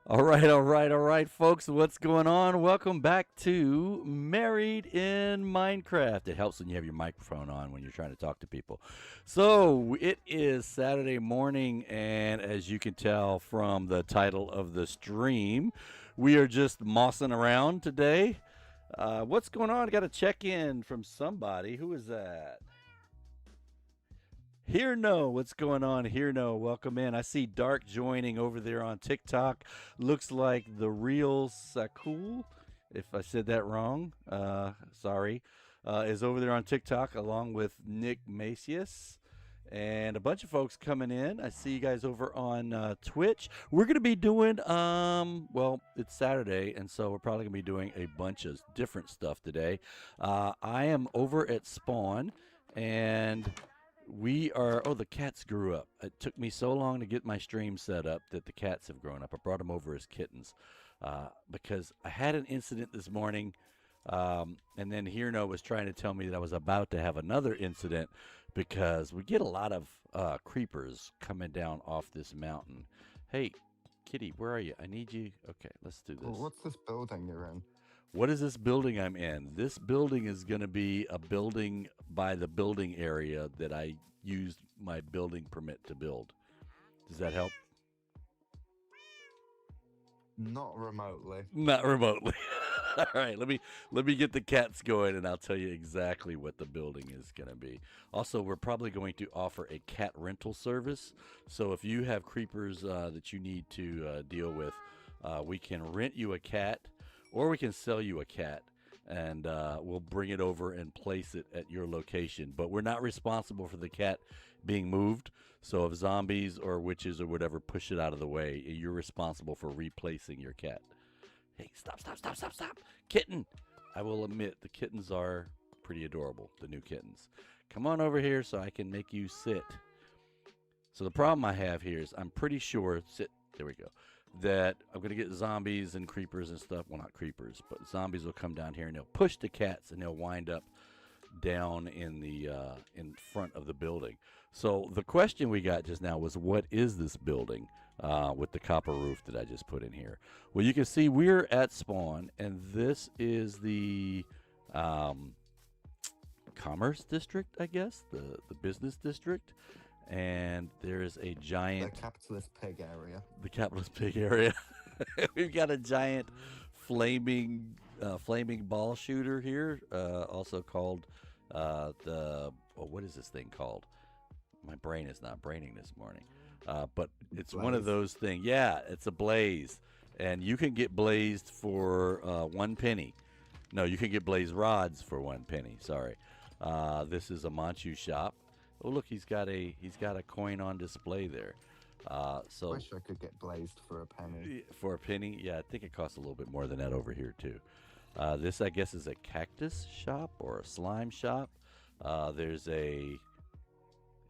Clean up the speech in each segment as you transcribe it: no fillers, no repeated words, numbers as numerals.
All right, folks. What's going on? Welcome back to Married in Minecraft. It helps when you have your microphone on when you're trying to talk to people. So it is Saturday morning, and as you can tell from the title of the stream, we are just mossing around today. What's going on? Got a check in from somebody. Who is that? Here no, what's going on? Here no, welcome in. I see Dark joining over there on TikTok. Looks like the real Sakul, if I said that wrong, sorry, is over there on TikTok along with Nick Macius and a bunch of folks coming in. I see you guys over on Twitch. We're going to be doing, well, it's Saturday, and so we're probably going to be doing a bunch of different stuff today. I am over at Spawn, and we are. Oh, the cats grew up. It took me so long to get my stream set up that the cats have grown up. I brought them over as kittens because I had an incident this morning, and then Hirno was trying to tell me that I was about to have another incident because we get a lot of creepers coming down off this mountain. Hey, Kitty, where are you? I need you. Okay, let's do Well, this. what's this building you're in? What is this building I'm in? This building is going to be a building by the building area that I used my building permit to build. Does that help? Not remotely. Not remotely. All right, let me get the cats going, and I'll tell you exactly what the building is going to be. Also, we're probably going to offer a cat rental service. So if you have creepers that you need to deal with, we can rent you a cat, or we can sell you a cat, and we'll bring it over and place it at your location. But we're not responsible for the cat being moved. So if zombies or witches or whatever push it out of the way, you're responsible for replacing your cat. Hey, stop, stop, stop, stop, stop. Kitten. I will admit the kittens are pretty adorable, the new kittens. Come on over here so I can make you sit. So the problem I have here is I'm pretty sure, sit, there we go, that I'm going to get zombies and creepers and stuff. Well, not creepers, but zombies will come down here and they'll push the cats and they'll wind up down in the in front of the building. So the question we got just now was, what is this building with the copper roof that I just put in here? Well, you can see we're at spawn, and this is the commerce district, I guess, the business district. And there's a giant The capitalist pig area. the capitalist pig area. We've got a giant flaming ball shooter here, also called what is this thing called? My brain is not braining this morning, but it's one of Blaze. those things. Yeah, it's a blaze, and you can get blazed for 1 penny. No, you can get blaze rods for 1 penny. Sorry, this is a Manchu shop. Oh, look, he's got a coin on display there. So Wish I could get blazed for a penny. for 1 penny, yeah, I think it costs a little bit more than that over here too. This, I guess, is a cactus shop or a slime shop. There's a.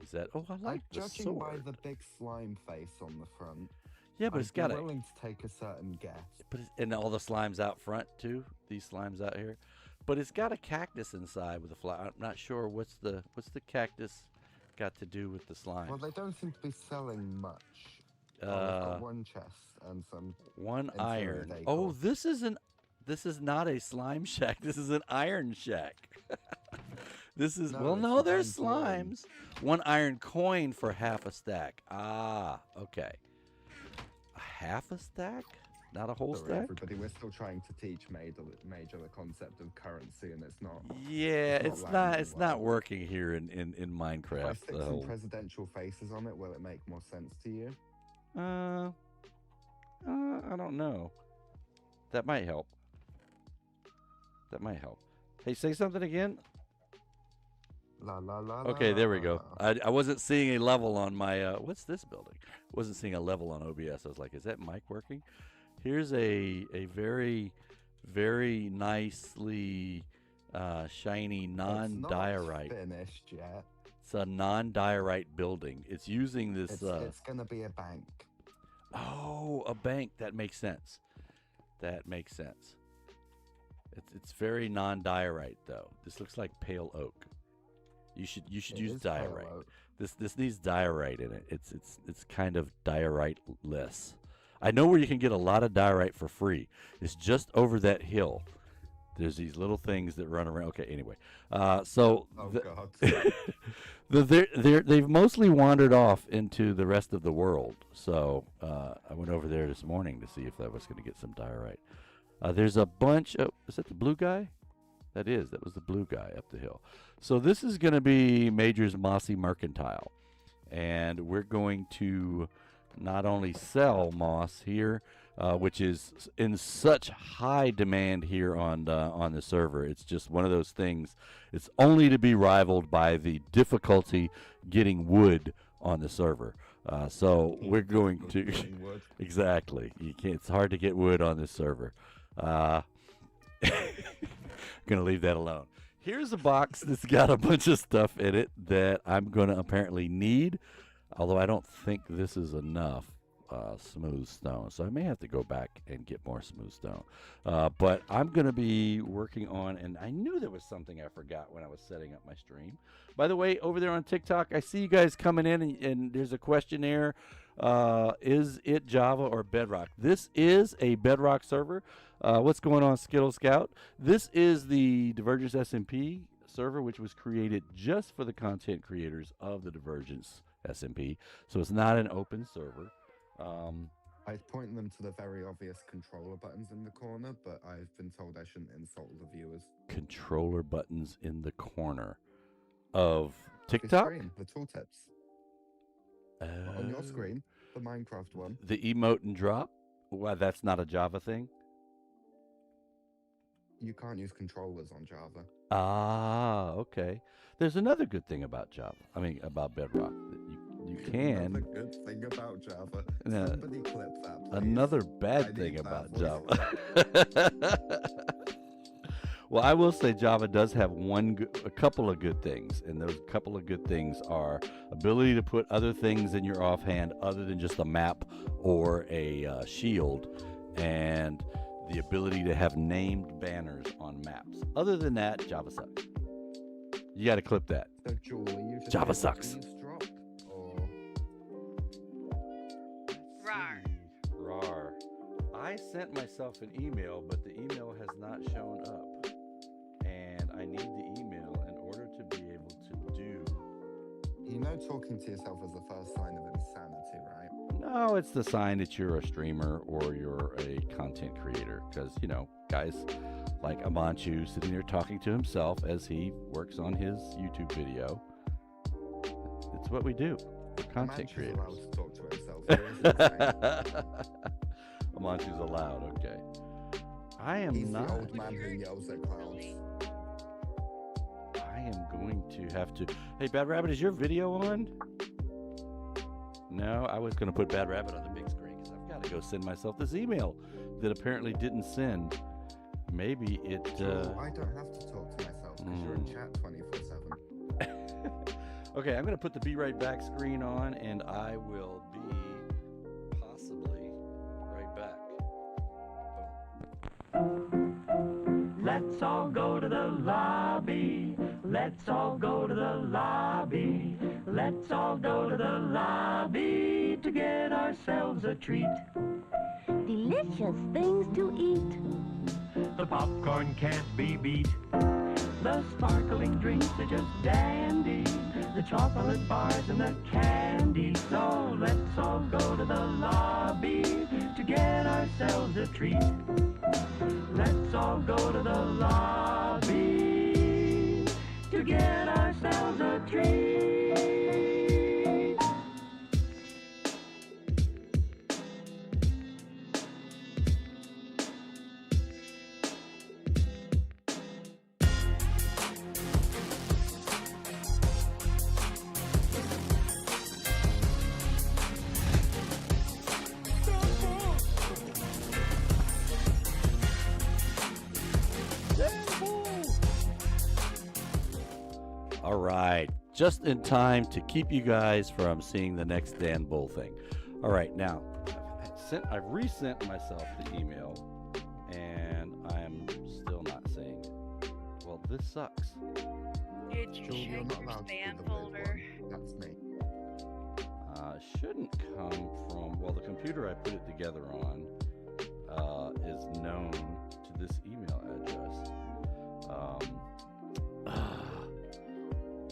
Is that? Oh, I like the Judging sword. by the big slime face on the front, Yeah, but I'd it's be got a. willing to take a certain guess. And all the slimes out front too. These slimes out here, but it's got a cactus inside with a flower. I'm not sure what's the cactus got to do with the slime. Well, they don't seem to be selling much. They've Uh, got one chest and some. one interior iron. decor. Oh, this isn't. This is not a slime shack. This is an iron shack. This is No, well, it's no, an there's iron coin. slimes. One iron coin for half a stack. Ah, okay. A half a stack, not a whole Sorry, stack. everybody. We're still trying to teach Major the concept of currency, and it's not. Yeah, it's it's not not. landing It's not well. working here in If I Minecraft. stick some presidential faces on it, will it make more sense to you? Uh, I don't know. That might help. That might help. Hey, say something again. La la la. Okay, there we go. la. I wasn't seeing a level on my what's this building? Wasn't seeing a level on OBS. I was like, is that mic working? Here's a very nicely shiny It's non-diorite. not finished yet. It's a non-diorite building. It's using this. It's gonna be a bank. Oh, a bank. That makes sense. That makes sense. It's very non-diorite though. This looks like pale oak. You should It use is pale diorite. oak. This needs diorite in it. It's kind of diorite less. I know where you can get a lot of diorite for free. It's just over that hill. There's these little things that run around. Okay, anyway. So Oh the, God. they've mostly wandered off into the rest of the world. So I went over there this morning to see if I was going to get some diorite. There's a bunch of. Is that the blue guy? That is. That was the blue guy up the hill. So this is going to be Major's Mossy Mercantile. And we're going to not only sell moss here, which is in such high demand here on the server. It's just one of those things. It's only to be rivaled by the difficulty getting wood on the server. So we're going to exactly. You can't. It's hard to get wood on this server. Gonna leave that alone. Here's a box that's got a bunch of stuff in it that I'm gonna apparently need, although I don't think this is enough smooth stone, so I may have to go back and get more smooth stone. But I'm gonna be working on, and I knew there was something I forgot when I was setting up my stream. By the way, over there on TikTok, I see you guys coming in, and there's a questionnaire. Is it Java or Bedrock? This is a Bedrock server. What's going on, Skittle Scout? This is the Divergence SMP server, which was created just for the content creators of the Divergence SMP. So it's not an open server. I point them to the very obvious controller buttons in the corner, but I've been told I shouldn't insult the viewers. Controller buttons in the corner of The TikTok? screen, the tooltips. On your screen, the Minecraft one. The emote and drop? Why, that's not a Java thing? You can't use controllers on Java. Ah, okay. There's another good thing about Java. I mean, about Bedrock. That you can. Another good thing about Java. No, Somebody clip that, please. Another I bad need thing that about voice. Java. Well, I will say Java does have a couple of good things, and those couple of good things are ability to put other things in your offhand other than just a map or a shield, and the ability to have named banners on maps. Other than that, Java sucks. You got to clip that. So, Jewel, are you just Java able to sucks. eavesdrop, or Rar. Rar. I sent myself an email, but the email has not shown up. And I need the email in order to be able to do. you know talking to yourself is the first sign of insanity, right? No, it's the sign that you're a streamer or you're a content creator. Because, you know, guys like Amanchu sitting there talking to himself as he works on his YouTube video. It's what we do. We're content Amanchu's creators. allowed to talk to himself. He is insane. Amanchu's allowed, okay. I am He's not. the old man who yells at clouds. I am going to have to. Hey, Badrabbit, is your video on? No, I was going to put Badrabbit on the big screen because I've got to go send myself this email that apparently didn't send. Maybe it. Joel, I don't have to talk to myself because you're in chat 24/7. Okay, I'm going to put the Be Right Back screen on, and I will be possibly right back. Let's all go to the lobby. Let's all go to the lobby. Let's all go to the lobby to get ourselves a treat. Delicious things to eat. The popcorn can't be beat. The sparkling drinks are just dandy. The chocolate bars and the candy. So let's all go to the lobby to get ourselves a treat. Let's all go to the lobby to get ourselves a treat. All right, just in time to keep you guys from seeing the next Dan Bull thing. All right, now I've resent myself the email, and I am still not seeing it. Well, this sucks. Did you Joel, you're check not your allowed to do spam the weird folder? one. That's me. shouldn't come from, well, the computer I put it together on is known to this email address.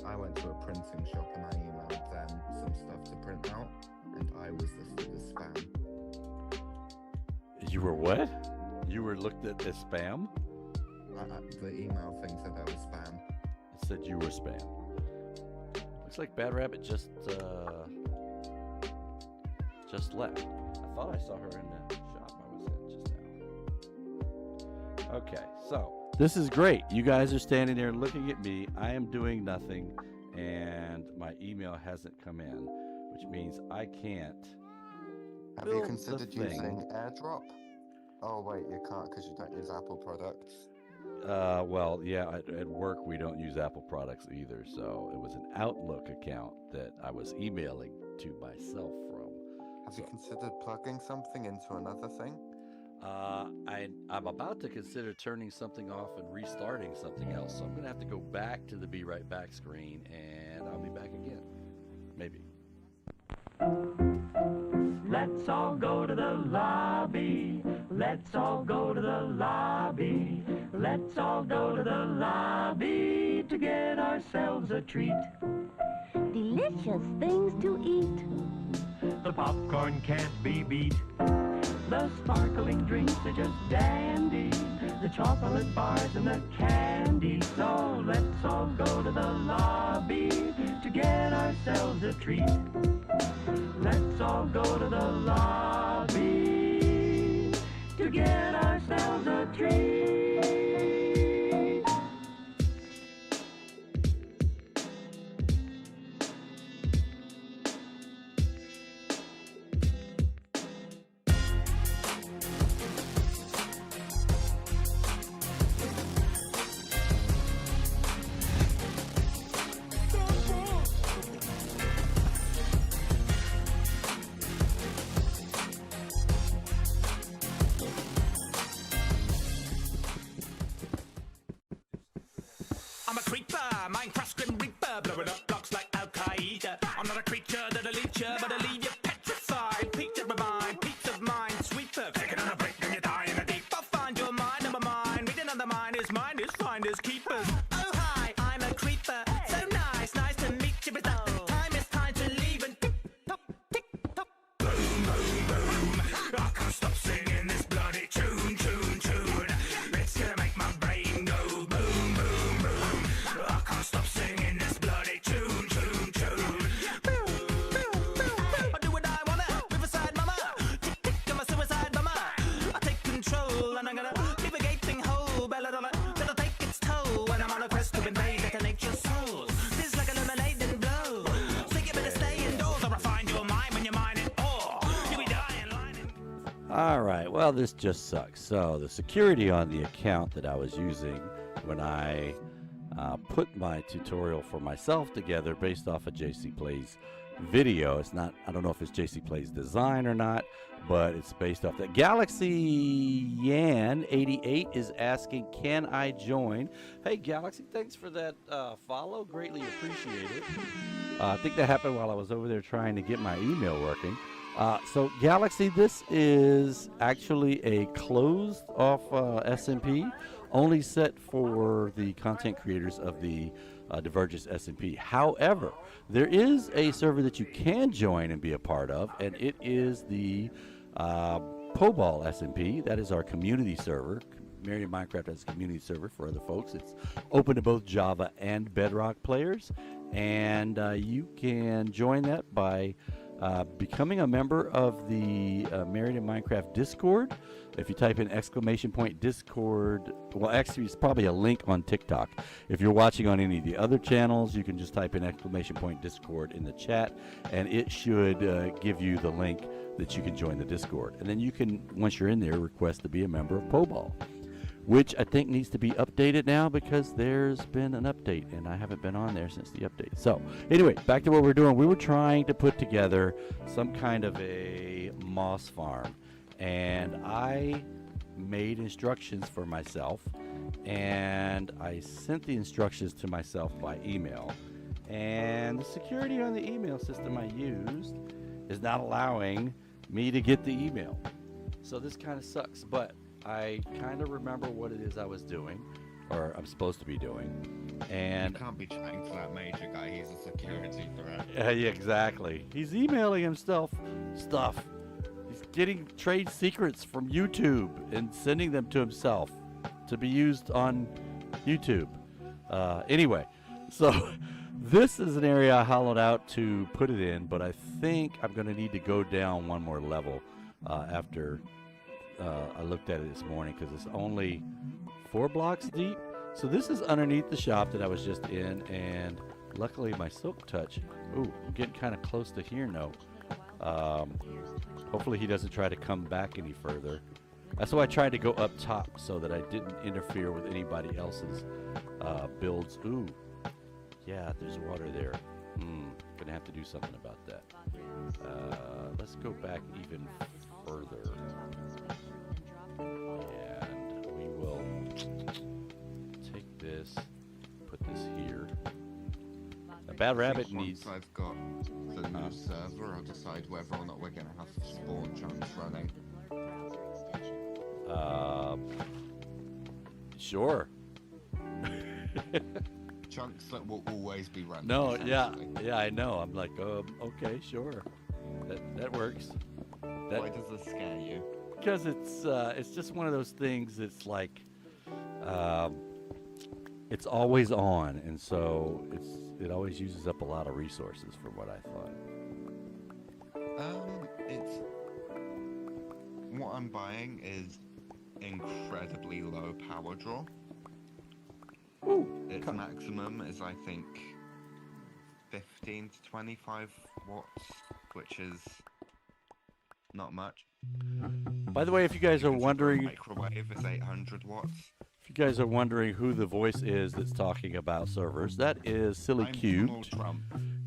I went to a printing shop and I emailed them some stuff to print out, and I was listed as spam. You were what? You were looked at as spam? The email thing said I was spam. It said you were spam. Looks like Badrabbit just left. I thought I saw her in the shop I was in just now. Okay, so this is great. You guys are standing there looking at me. I am doing nothing, and my email hasn't come in, which means I can't. Have you build considered the thing. using AirDrop? Oh wait, you can't because you don't use Apple products. Well, yeah, at work we don't use Apple products either, so it was an Outlook account that I was emailing to myself from. Have you considered plugging something into another thing? I'm about to consider turning something off and restarting something else, so I'm going to have to go back to the Be Right Back screen, and I'll be back again. Maybe. Let's all go to the lobby. Let's all go to the lobby. Let's all go to the lobby to get ourselves a treat. Delicious things to eat. The popcorn can't be beat. The sparkling drinks are just dandy. The chocolate bars and the candy. So let's all go to the lobby to get ourselves a treat. Let's all go to the lobby to get ourselves a treat. I'm a creeper, Minecraft's Grim Reaper, blowing up blocks like Al Qaeda. I'm not a creature that'll leech you, but I'll leave you petrified. Peach of my mind, peace of mind, sweeper. Taking on a break, then you die in a deep. I'll find your mind, number mine. Reading on the mind is finders, keepers. Oh hi, I'm a creeper, so nice, nice to meet you, but that the time is time to leave and tick tock, boom, boom, boom. I can't stop singing this bloody tune, tune, tune. It's gonna make my brain go boom, boom, boom. I can't stop singing this bloody tune, tune, tune. Boom, boom, boom. I do what I wanna, Riverside mama. Tick, tick, I'm a suicide bomber. I take control and I'm gonna leave a gaping hole. Belladonna, that'll take its toll when I'm on a quest to invade nature's souls. This is like a lemonade blow. So you better stay indoors or I find your mind when you're mining ore. You'll be dying lining. All right, well, this just sucks. So the security on the account that I was using when I put my tutorial for myself together based off of JC Plays video. It's not, I don't know if it's JC Plays design or not, but it's based off that. Galaxy Yan 88 is asking, can I join? Hey Galaxy, thanks for that follow, greatly appreciate it. I think that happened while I was over there trying to get my email working. So Galaxy, this is actually a closed off SMP, only set for the content creators of the Divergence SMP. However, there is a server that you can join and be a part of, and it is the Poball SMP. That is our community server. Married in Minecraft has a community server for other folks. It's open to both Java and Bedrock players, and you can join that by becoming a member of the Married in Minecraft Discord. If you type in !Discord, well, actually, it's probably a link on TikTok. If you're watching on any of the other channels, you can just type in !Discord in the chat, and it should give you the link that you can join the Discord. And then you can, once you're in there, request to be a member of Poball, which I think needs to be updated now because there's been an update and I haven't been on there since the update. So anyway, back to what we're doing. We were trying to put together some kind of a moss farm, and I made instructions for myself, and I sent the instructions to myself by email, and the security on the email system I used is not allowing me to get the email. So this kind of sucks, but I kind of remember what it is I was doing, or I'm supposed to be doing. And You can't be chatting to that major guy. He's a security threat. yeah, exactly. He's emailing himself stuff. He's getting trade secrets from YouTube and sending them to himself to be used on YouTube. Anyway, so this is an area I hollowed out to put it in, but I think I'm going to need to go down one more level after I looked at it this morning, because it's only 4 blocks deep. So this is underneath the shop that I was just in, and luckily my silk touch. Ooh, I'm getting kind of close to here now. Hopefully he doesn't try to come back any further. That's why I tried to go up top so that I didn't interfere with anybody else's builds. Ooh, yeah, there's water there. Gonna have to do something about that. Let's go back even further. And we will take this, put this here. A Badrabbit needs... Once I've got the new server, I'll decide whether or not we're going to have spawn chunks running. Sure. Chunks that will always be running. No, yeah, essentially. yeah, I know. I'm like, okay, sure. That works. Why does this scare you? Because it's just one of those things. It's like, it's always on, and so it always uses up a lot of resources from what I thought. It's what I'm buying is incredibly low power draw. Ooh, Its maximum is, I think, 15 to 25 watts, which is not much. by the way, if you guys are Consider a wondering, microwave is 800 watts. if you guys are wondering who the voice is that's talking about servers, that is Silly I'm Cubed. Donald Trump.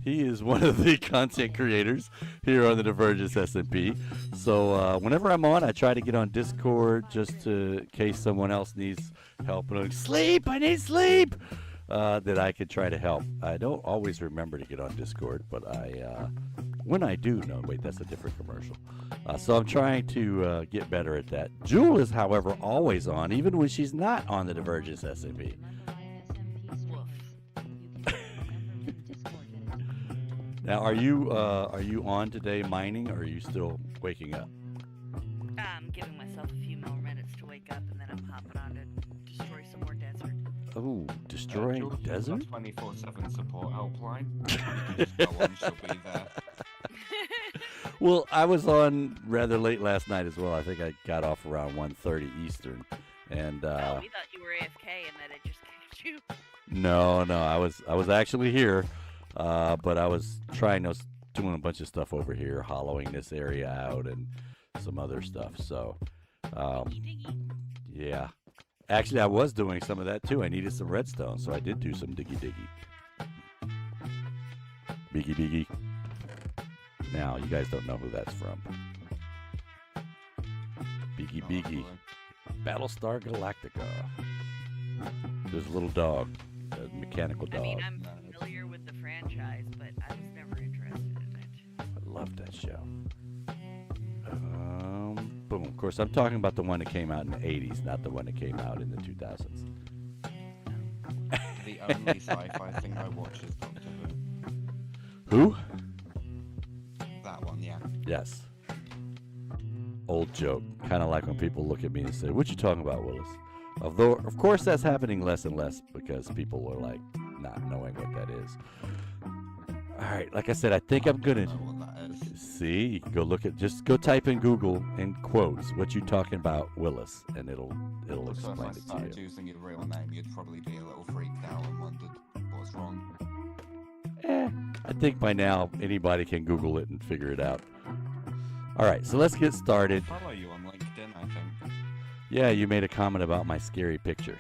He is one of the content creators here on the Divergence SMP. So whenever I'm on, I try to get on Discord just in case someone else needs help. And I'm like, sleep, I need sleep. That I could try to help. I don't always remember to get on Discord, but when I do, no, wait, that's a different commercial. So I'm trying to get better at that. Jewel is, however, always on, even when she's not on the Divergence SMP. Now, are you on today mining, or are you still waking up? I'm giving myself a few more minutes to wake up, and then I'm hopping on to destroy some more desert. Oh, destroying desert? 24/7 support helpline. Just go on, she'll be there. Well, I was on rather late last night as well. I think I got off around 1:30 Eastern, and Oh, we thought you were AFK and that it just kicked you. no, I was actually here, but I was doing a bunch of stuff over here, hollowing this area out and some other stuff. So, yeah. Actually, I was doing some of that too. I needed some redstone, so I did do some diggy. Biggie. Now, you guys don't know who that's from. Biggie. Battlestar Galactica. There's a little dog, a mechanical dog. I mean, I'm familiar with the franchise, but I was never interested in it. I love that show. Boom. Of course, I'm talking about the one that came out in the 80s, not the one that came out in the 2000s. The only sci-fi thing I watch is Doctor Who. Who? That one, yeah. Yes. Old joke. Kind of like when people look at me and say, "What you talking about, Willis?" Although, of course, that's happening less and less because people are like not knowing what that is. All right, like I said, I think I'm gonna I don't know what that is. see. You can go just go type in Google in quotes what you talking about, Willis, and it'll So if explain I it to started you. using your real name, you'd probably be a little freaked out and wondered what's wrong. I think by now anybody can Google it and figure it out. All right, so let's get started. I follow you on LinkedIn, I think. Yeah, you made a comment about my scary picture.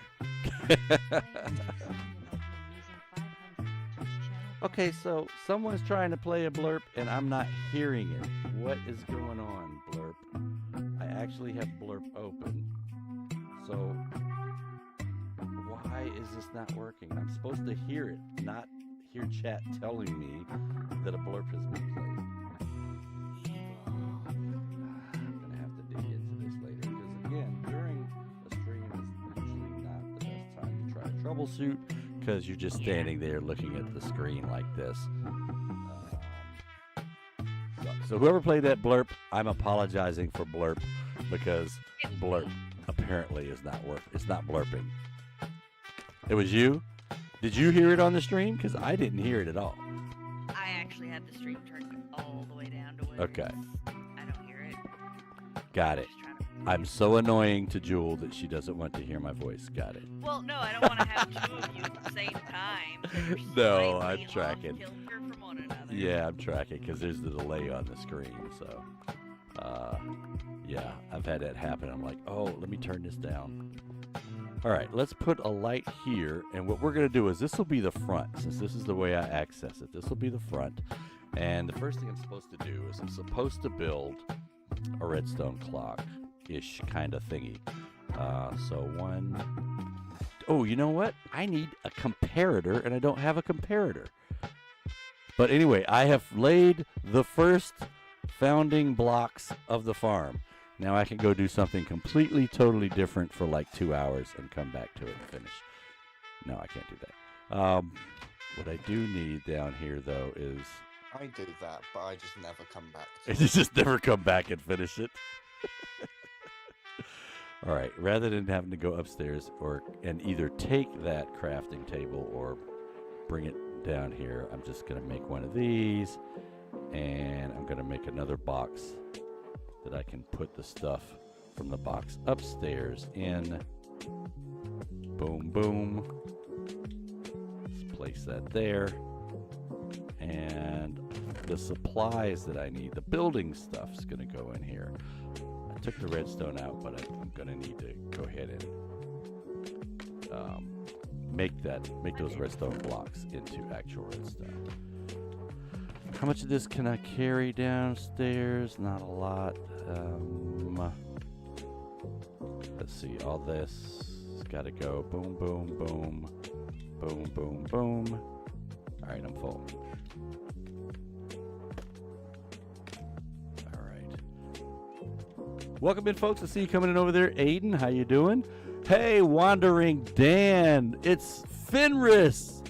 Okay, so someone's trying to play a blurp and I'm not hearing it. What is going on, blurp? I actually have blurp open. So why is this not working? I'm supposed to hear it, not hear chat telling me that a blurp has been played. troubleshoot because you're just standing there looking at the screen like this. So whoever played that blurp, I'm apologizing for blurp because blurp apparently is not it's not blurping. It was you? Did you hear it on the stream? Because I didn't hear it at all. I actually had the stream turned all the way down to where Okay. I don't hear it. Got it. Just trying to- I'm so annoying to Jewel that she doesn't want to hear my voice. Got it. Well, no, I don't want to have two of you at the same time. So you're No, slightly I'm tracking. off kilter from one another. Yeah, I'm tracking because there's the delay on the screen. So, yeah, I've had that happen. I'm like, oh, let me turn this down. All right, let's put a light here. And what we're going to do is this will be the front, since this is the way I access it. This will be the front. And the first thing I'm supposed to do is I'm supposed to build a redstone clock-ish kind of thingy. So one... Oh, you know what? I need a comparator, and I don't have a comparator. But anyway, I have laid the first founding blocks of the farm. Now I can go do something completely, totally different for like 2 hours and come back to it and finish. No, I can't do that. What I do need down here, though, is... I do that, but I just never come back to You just never come back and finish it. All right, rather than having to go upstairs and either take that crafting table or bring it down here, I'm just going to make one of these, and I'm going to make another box that I can put the stuff from the box upstairs in. Boom, boom. Let's place that there. And the supplies that I need, the building stuff's going to go in here. I took the redstone out, but I'm going to need to go ahead and make those redstone blocks into actual redstone. How much of this can I carry downstairs? Not a lot. Let's see, all this has got to go. Boom, boom, boom. Boom, boom, boom. All right, I'm full. All right. Welcome in, folks. I see you coming in over there. Aiden, how you doing? Hey, Wandering Dan. It's Fenris.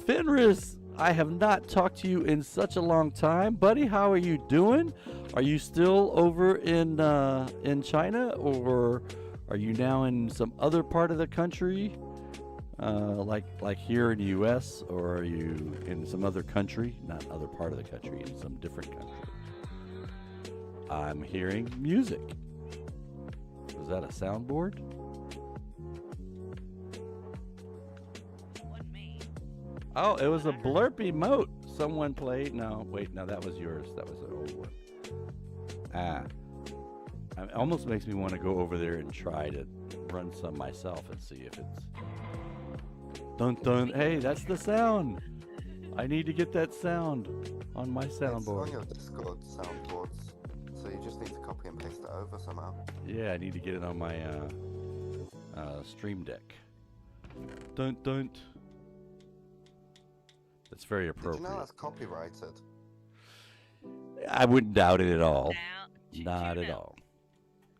Fenris, I have not talked to you in such a long time. Buddy, how are you doing? Are you still over in China, or are you now in some other part of the country? Like here in the U.S., or are you in some other country? Not other part of the country, in some different country. I'm hearing music. Was that a soundboard? Wasn't me. Oh, it was a blurpy moat someone played. No, wait, no, that was yours. That was an old one. It almost makes me want to go over there and try to run some myself and see if it's... Dun dun. Hey, that's the sound. I need to get that sound on my It's on soundboard. your Discord soundboards, so you just need to copy and paste it over somehow. Yeah, I need to get it on my stream deck. Dun dun. That's very Did appropriate. you know that's copyrighted? I wouldn't doubt it at all. Now, Not you at know, all.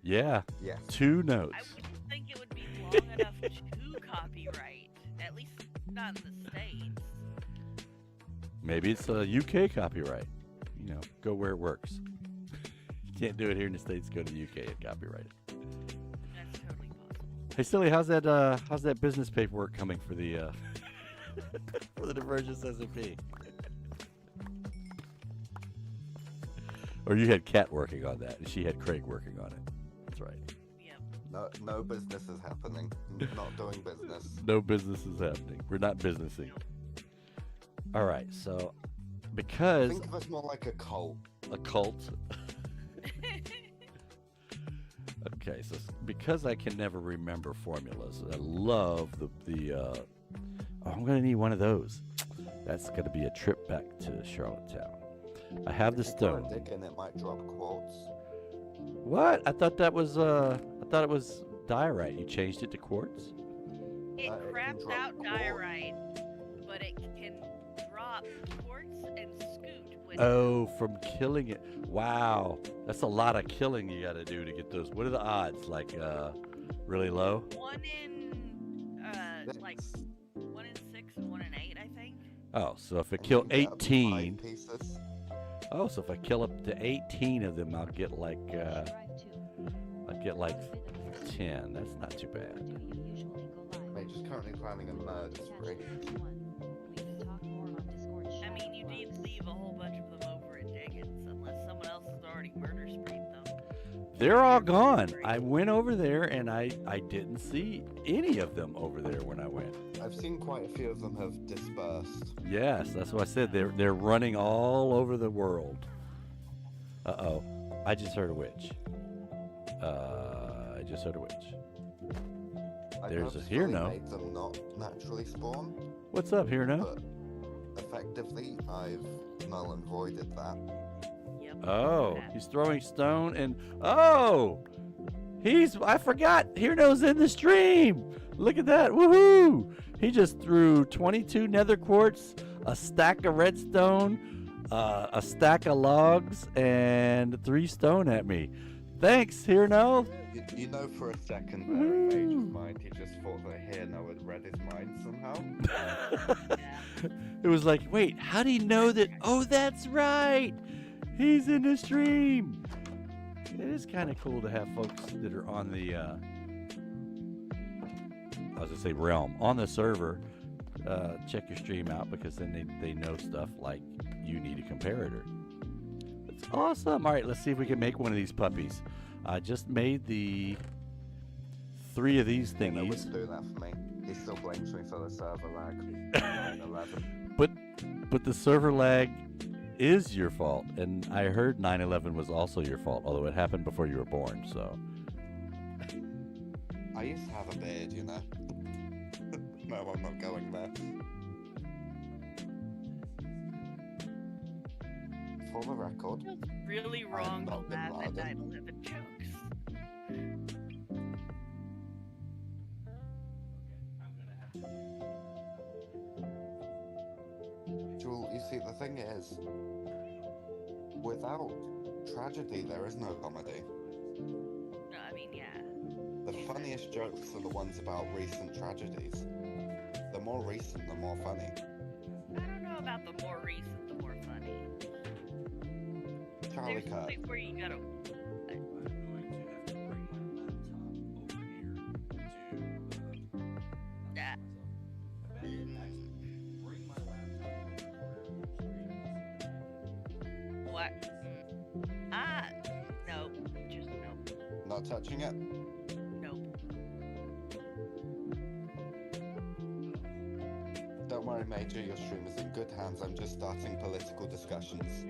Yeah, Yes. 2 I notes. wouldn't think it would be long enough to copyright. At least not in the States. Maybe it's a UK copyright. You know, go where it works. You can't do it here in the States. Go to the UK and copyright it. That's totally possible. Hey, Silly, how's that business paperwork coming for the for the Divergence SMP? Or you had Kat working on that, and she had Craig working on it. That's right. Yep. No business is happening. Not doing business. No business is happening. We're not businessing. All right, so because Think of us more like a cult. a cult. Okay, so because I can never remember formulas, I love the oh, I'm gonna need one of those. That's gonna be a trip back to Charlottetown. I have the If you throw a stone. dig in, it might drop quartz. What? I thought it was diorite. You changed it to quartz? It It can craps drop out quartz. diorite, but it can drop quartz and scoot with Oh, from killing it. Wow. That's a lot of killing you gotta do to get those. What are the odds? Like really low? 1 in like 1 in 6 and 1 in 8, I think. Oh, so if I And kill you get up to 5 18, pieces. oh, so if I kill up to 18 of them, I'll get like 10. That's not too bad. Mate, just currently planning a murder spree. I mean, you need to leave a whole bunch of them over at Diggins, unless someone else has already murder spreed them. They're all gone. I went over there and I didn't see any of them over there when I went. I've seen quite a few of them have dispersed. Yes, that's what I said. They're running all over the world. Uh-oh. I just heard a witch. I just heard a witch. I There's a purposefully here now. made them not naturally spawn, What's up here now? but effectively I've null and voided that. Yep. Oh, he's throwing stone and oh, I forgot. Here knows in the stream. Look at that. Woohoo! He just threw 22 nether quartz, a stack of redstone, a stack of logs, and 3 stone at me. Thanks, here no. You know, for a second there, in Mage of Mind, he just thought that Hirno had read his mind somehow. It was like, wait, how do you know that? Oh, that's right. He's in the stream. It is kind of cool to have folks that are on the, I was gonna say realm, on the server, check your stream out because then they know stuff like you need a comparator. That's awesome. All right, let's see if we can make one of these puppies. I just made the 3 of these Hirno thingies. wouldn't do that for me. He still blames me for the server lag. 9/11. But the server lag is your fault, and I heard 9/11 was also your fault, although it happened before you were born. So I used to have a beard, you know. No, I'm not going there. For the record, Really wrong to not Bin laugh at Laden. 9/11 jokes. Jewel, you see, the thing is, without tragedy, there is no comedy. No, I mean, yeah. The funniest jokes are the ones about recent tragedies. The more recent, the more funny. I don't know about the more recent, the more funny. Charlie There's Kirk. point where you gotta. What? No. Just no. Not touching it? Nope. Don't worry, Major, your stream is in good hands. I'm just starting political discussions.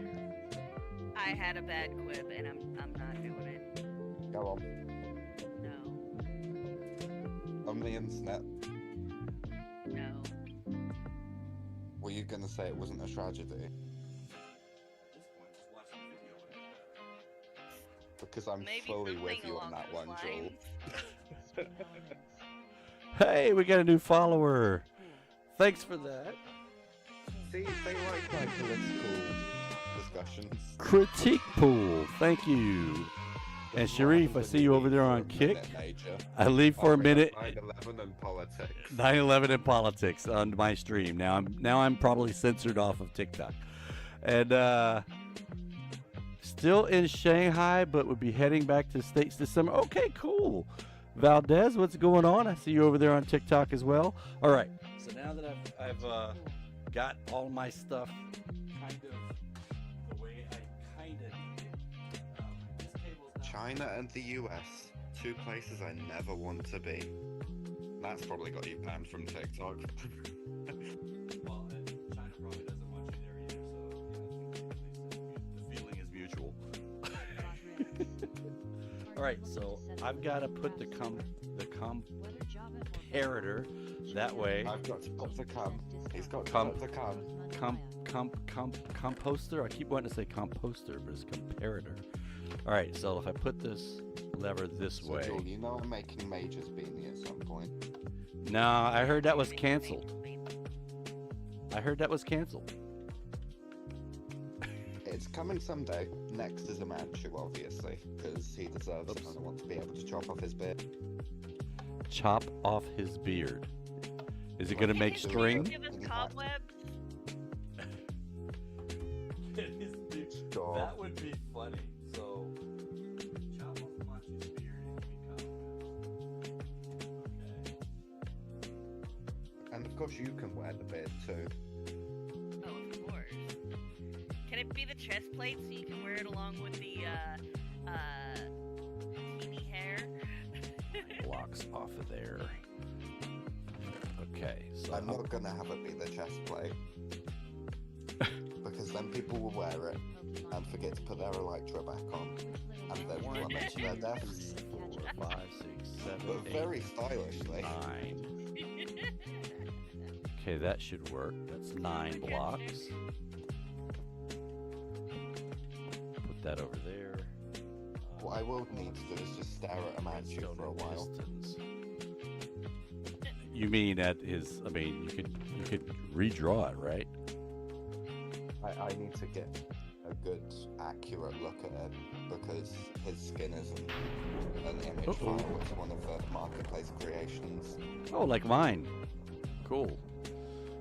I had a bad quib and I'm not doing it. Go on. No. On the internet. No. Were you gonna say it wasn't a tragedy? Because I'm Maybe fully with something you on along that those one, Joel. lines. hey, we got a new follower. Thanks for that. See, they like my political discussions. Critique pool. Thank you. And Sharif, I see you over there on Kick. I leave for a minute. 9/11 and politics. 9/11 in politics on my stream. Now I'm probably censored off of TikTok. And still in Shanghai, but would be heading back to the States this summer. Okay, cool. Valdez, what's going on? I see you over there on TikTok as well. All right. So now that I've got all my stuff kind of the way I kind of need it. This table's not China and the US, 2 places I never want to be. That's probably got you banned from TikTok. well, China probably doesn't want you there either, so yeah, the feeling is mutual. All right, so I've got to put the comparator that way. I've got to put the cum. He's got to Cum. put the cum. Composter. I keep wanting to say composter, but it's comparator. All right, so if I put this lever this So, way. Joel, you know I'm making Major's beanie at some point. No, I heard that was canceled. I heard that was canceled. It's coming someday. Next is a Manchu, obviously, because he deserves it, and I want to be able to chop off his beard. Chop off his beard. Is it gonna Well, make Can you string? Give us cobwebs. Sure. That would be funny. So, chop off Monty's beard and give me cobwebs. Okay. And of course you can wear the beard too. Oh, of course. Can it be the chest plate so you can wear it along with the teeny hair? Blocks off of there. Okay, so I'm not gonna have it be the chest plate. Because then people will wear it and forget to put their Elytra back on. And then plummet to their deaths. 4, 5, 6, 7, But 8, very stylishly. 9. Okay, that should work. That's 9 blocks. Put that over there. What I will need to do is just stare at a mansion Redstone for a and while. pistons. You mean at his? I mean, you could redraw it, right? I need to get a good, accurate look at it because his skin isn't an image Uh-oh. file. It's one of the marketplace creations. Oh, like mine. Cool.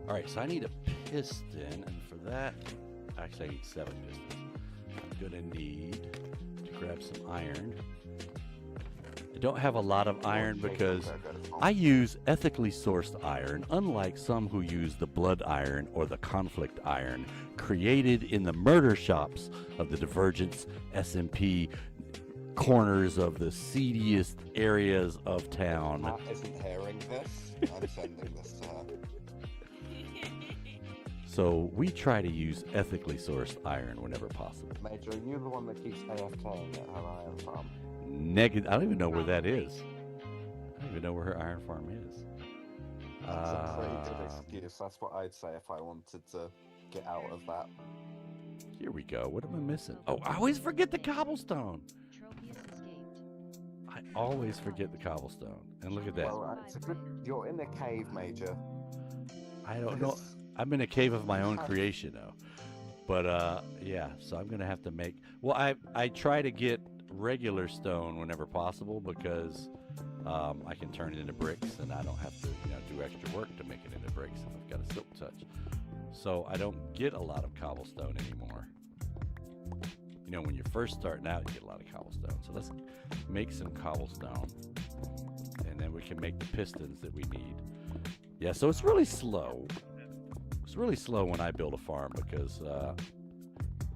All right, so I need a piston, and for that, actually, I need 7 pistons. I'm gonna need to grab some iron. I don't have a lot of iron because I use ethically sourced iron, unlike some who use the blood iron or the conflict iron created in the murder shops of the Divergence SMP corners of the seediest areas of town. Matt isn't hearing this. I'm sending this to her. So we try to use ethically sourced iron whenever possible. Major, are you the one that keeps AFKing at her iron farm? I don't even know where that is. I don't even know where her iron farm is. That's a pretty good excuse. That's what I'd say if I wanted to get out of that. Here we go. What am I missing? Oh, I always forget the cobblestone. Tropius escaped. I always forget the cobblestone. And look at that. Well, it's a good. You're in a cave, Major. I don't know. I'm in a cave of my own creation now. But yeah, so I'm gonna have to make. Well, I try to get regular stone whenever possible because I can turn it into bricks and I don't have to do extra work to make it into bricks if I've got a silk touch. So I don't get a lot of cobblestone anymore. When you're first starting out, you get a lot of cobblestone. So let's make some cobblestone, and then we can make the pistons that we need. Yeah, so it's really slow. It's really slow when I build a farm because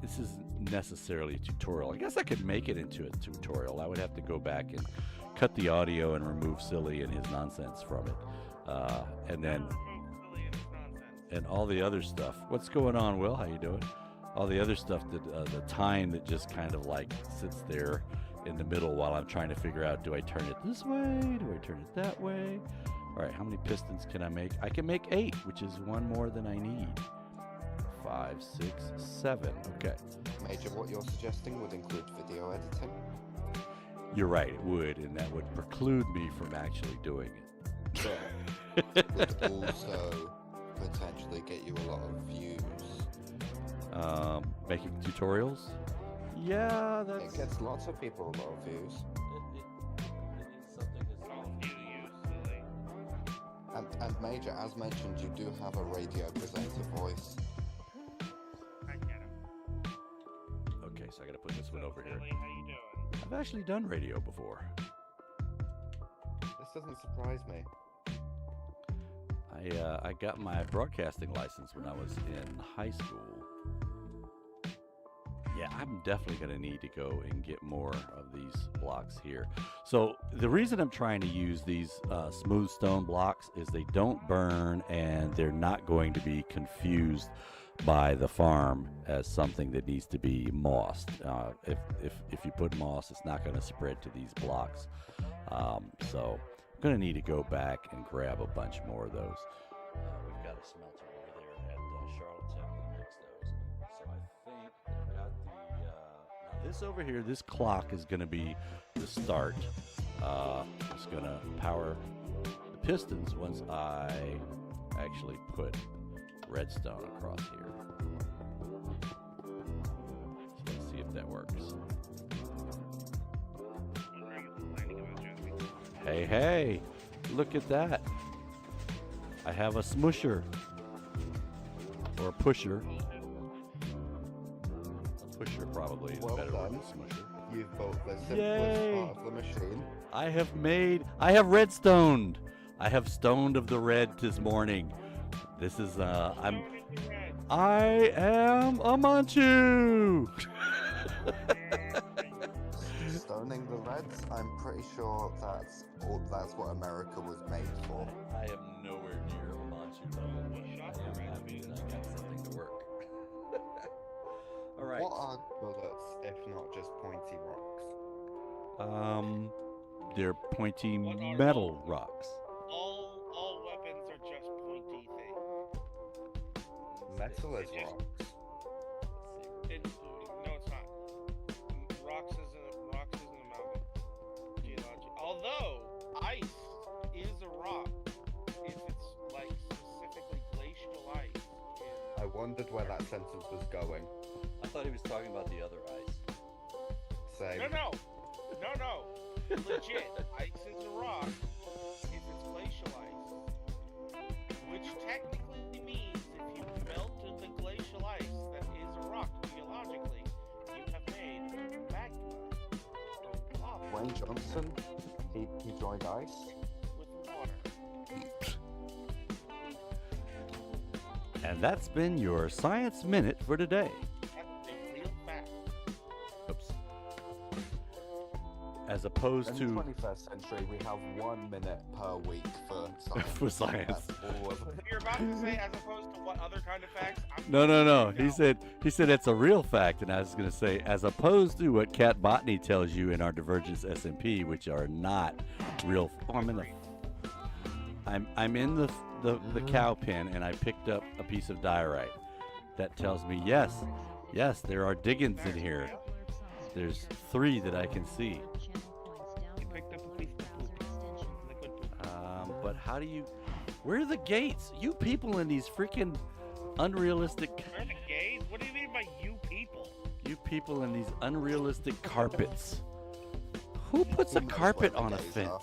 this isn't necessarily a tutorial. I guess I could make it into a tutorial. I would have to go back and cut the audio and remove Silly and his nonsense from it. And then and all the other stuff. What's going on, Will? How you doing? All the other stuff that the time that just kind of like sits there in the middle while I'm trying to figure out, do I turn it this way? Do I turn it that way? All right, how many pistons can I make? I can make 8, which is 1 more than I need. 5, 6, 7. Okay. Major, what you're suggesting would include video editing. You're right, it would, and that would preclude me from actually doing it. But would also potentially get you a lot of views. Making tutorials? Yeah, It that's... gets lots of people a lot of views. And Major, as mentioned, you do have a radio presenter voice. Okay, so I gotta put this one over here. How you doing? I've actually done radio before. This doesn't surprise me. I got my broadcasting license when I was in high school. Yeah, I'm definitely going to need to go and get more of these blocks here. So the reason I'm trying to use these smooth stone blocks is they don't burn and they're not going to be confused by the farm as something that needs to be mossed. If you put moss, it's not going to spread to these blocks. So I'm going to need to go back and grab a bunch more of those. We've got a smelter over there at Charlottetown that makes those. So I think I've got the... now this over here, this clock is going to be the start. It's going to power the pistons once I actually put redstone across here. So let's see if that works. Hey, look at that. I have a smusher. Or a pusher. A pusher probably is Well better done. than a smusher. You've built the simplest Yay. part of the machine. I have redstoned. I have stoned of the red this morning. This is, I am a Manchu! Stoning the Reds, I'm pretty sure that's what America was made for. I am nowhere near a Manchu level, but I am happy that I got something to work. Alright. What are bullets if not just pointy rocks? They're pointy metal rocks. All weapons are just pointy things. Metal is rocks. No, it's not. Rocks isn't a mountain. Geologic. Although ice is a rock if it's like specifically glacial ice. I wondered where that sentence was going. I thought he was talking about the other ice. Same. No. Legit, ice is a rock if it's glacial ice, which technically means if you melt the glacial ice that is a rock geologically, you have made magma or lava Wayne Johnson, he joined ICE. with water. And that's been your Science Minute for today. That's a real fact. Oops. As opposed In to the 21st century, we have 1 minute per week for science. for science. That's all of it. You're about to say as opposed to what other kind of facts? No. He said it's a real fact, and I was going to say as opposed to what Cat Botany tells you in our Divergence SMP, which are not real. Oh, I'm in the cow pen, and I picked up a piece of diorite that tells me yes, there are diggins in here. There's 3 that I can see. You picked up a piece of poop. Liquid poop. But how do you? Where are the gates? You people in these freaking unrealistic. Where are the gays? What do you mean by you people? You people in these unrealistic carpets. Who puts a Who knows carpet where the on a gays fence? are?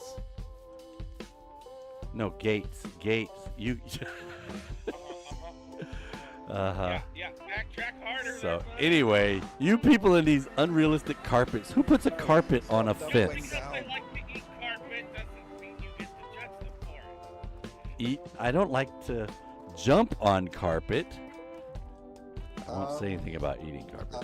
No, gates. You. Uh-huh. Yeah, backtrack harder. So there, bud. anyway, you people in these unrealistic carpets. Who puts a carpet on a fence? Because I like to eat carpet doesn't mean you get to judge them for it. I don't like to jump on carpet. I won't say anything about eating carpet.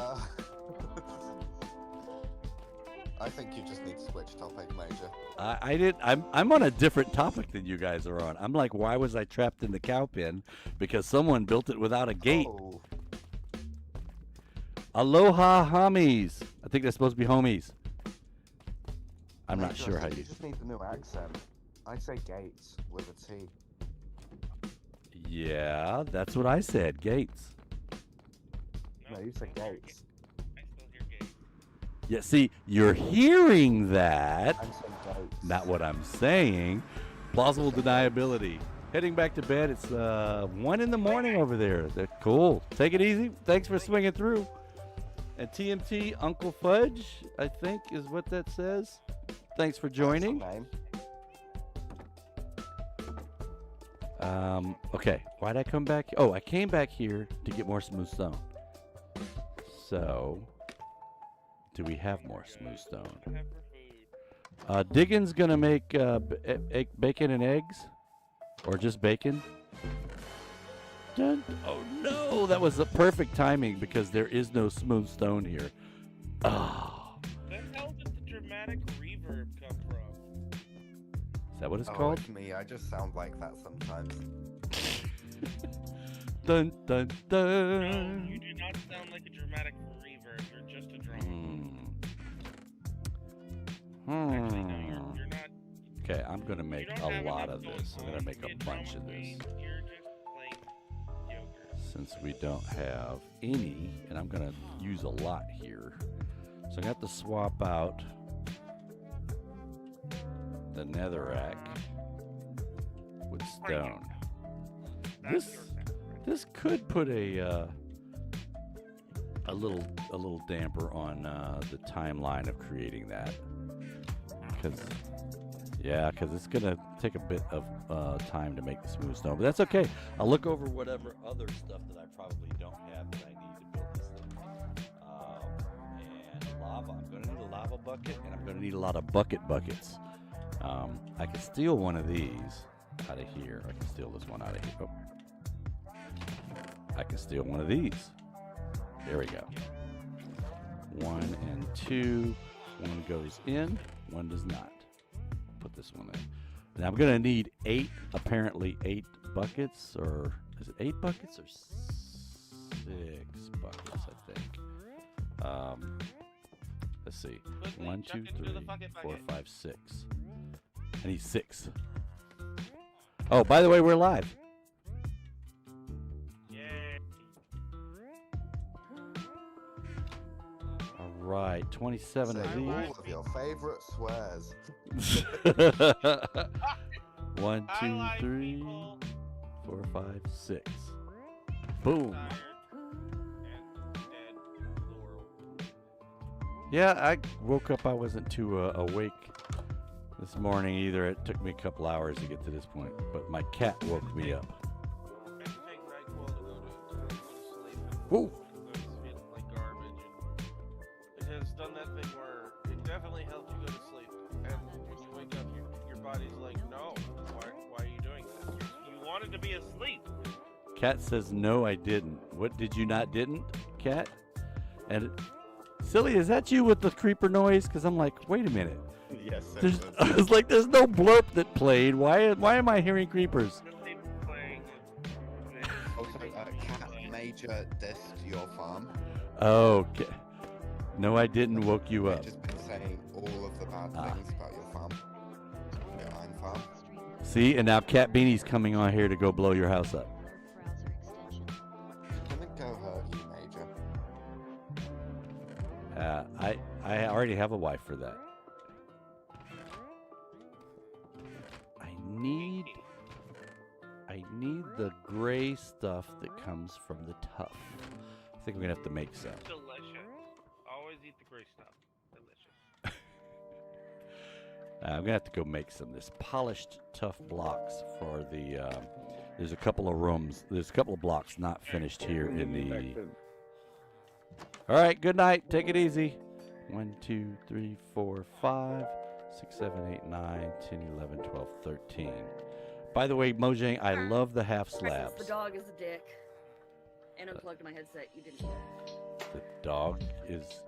I think you just need to switch topic, Major. I did. I'm on a different topic than you guys are on. I'm like, why was I trapped in the cow pen? Because someone built it without a gate. Oh, Aloha homies. I think that's supposed to be homies. I'm not Major, sure I how think you. just need the new accent. I say gates with a T. Yeah, that's what I said. Gates. No, you said gates. I still hear gays. Yeah. See, you're hearing that. I'm saying gates. Not what I'm saying. Plausible deniability. Heading back to bed. It's 1 in the morning over there. They're cool. Take it easy. Thanks for swinging through. And TMT Uncle Fudge, I think, is what that says. Thanks for joining. That's the name. Okay. Why'd I come back? Oh, I came back here to get more smooth stone. So, do we have more smooth stone? Have for food. Diggin's gonna make bacon and eggs, or just bacon. Oh no, that was the perfect timing because there is no smooth stone here. Oh, Where the hell did the dramatic reverb come from? is that what it's Oh, called? it's me. I just sound like that sometimes. Dun dun No, dun. you do not sound like a dramatic reverb. You're just a drone. Actually, no, you're not. Okay, I'm gonna make You don't a have lot enough of going this. I'm gonna on make to a be bunch drama of this. queen. You're just plain yogurt. Since we don't have any, and I'm gonna use a lot here. So I got to swap out the netherrack with stone. That's This your fact. this could put a little damper on the timeline of creating that, because Yeah, because it's going to take a bit of time to make the smooth stone. But that's okay. I'll look over whatever other stuff that I probably don't have that I need to build this thing. And lava. I'm going to need a lava bucket, and I'm going to need a lot of buckets. I can steal one of these out of here. I can steal this one out of here. Oh. I can steal one of these. There we go. 1 and 2. One goes in, one does not. Put this one in. Now I'm going to need 8 buckets, or is it 8 buckets or 6 buckets, I think. Let's see. 1, 2, 3, 4, 5, 6. I need 6. Oh, by the way, we're live. All right, 27 of Say these. all of your favorite swears. 1, 2, 3, 4, 5, 6. Boom. Yeah, I woke up. I wasn't too awake this morning either. It took me a couple hours to get to this point, but my cat woke me up. Whoa. It has done that thing where it definitely helps you go to sleep, and when you wake up, your body's like, no, why are you doing this? You wanted to be asleep. Cat says, no, I didn't. What did you not didn't, Cat? And Silly, is that you with the creeper noise? Because I'm like, wait a minute. Yes. I was like, there's no blurp that played. Why am I hearing creepers? Also, Cat Major dissed your farm. Okay. No, I didn't woke you up. Just been saying all of the bad things about your farm. Your iron farm. See, and now Cat Beanie's coming on here to go blow your house up. It's gonna go hurt you, Major. I already have a wife for that. I need the gray stuff that comes from the tuff. I think we're gonna have to make some. Delicious. Always eat the gray stuff. Delicious. I'm gonna have to go make some. This polished tough blocks for the. There's a couple of rooms. There's a couple of blocks not finished here in the. All right. Good night. Take it easy. 1, 2, 3, 4, 5, 6, 7, 8, 9, 10, 11, 12, 13. By the way, Mojang, I love the half slabs. The dog is a dick. And unplugged my headset. You didn't hear it. The dog is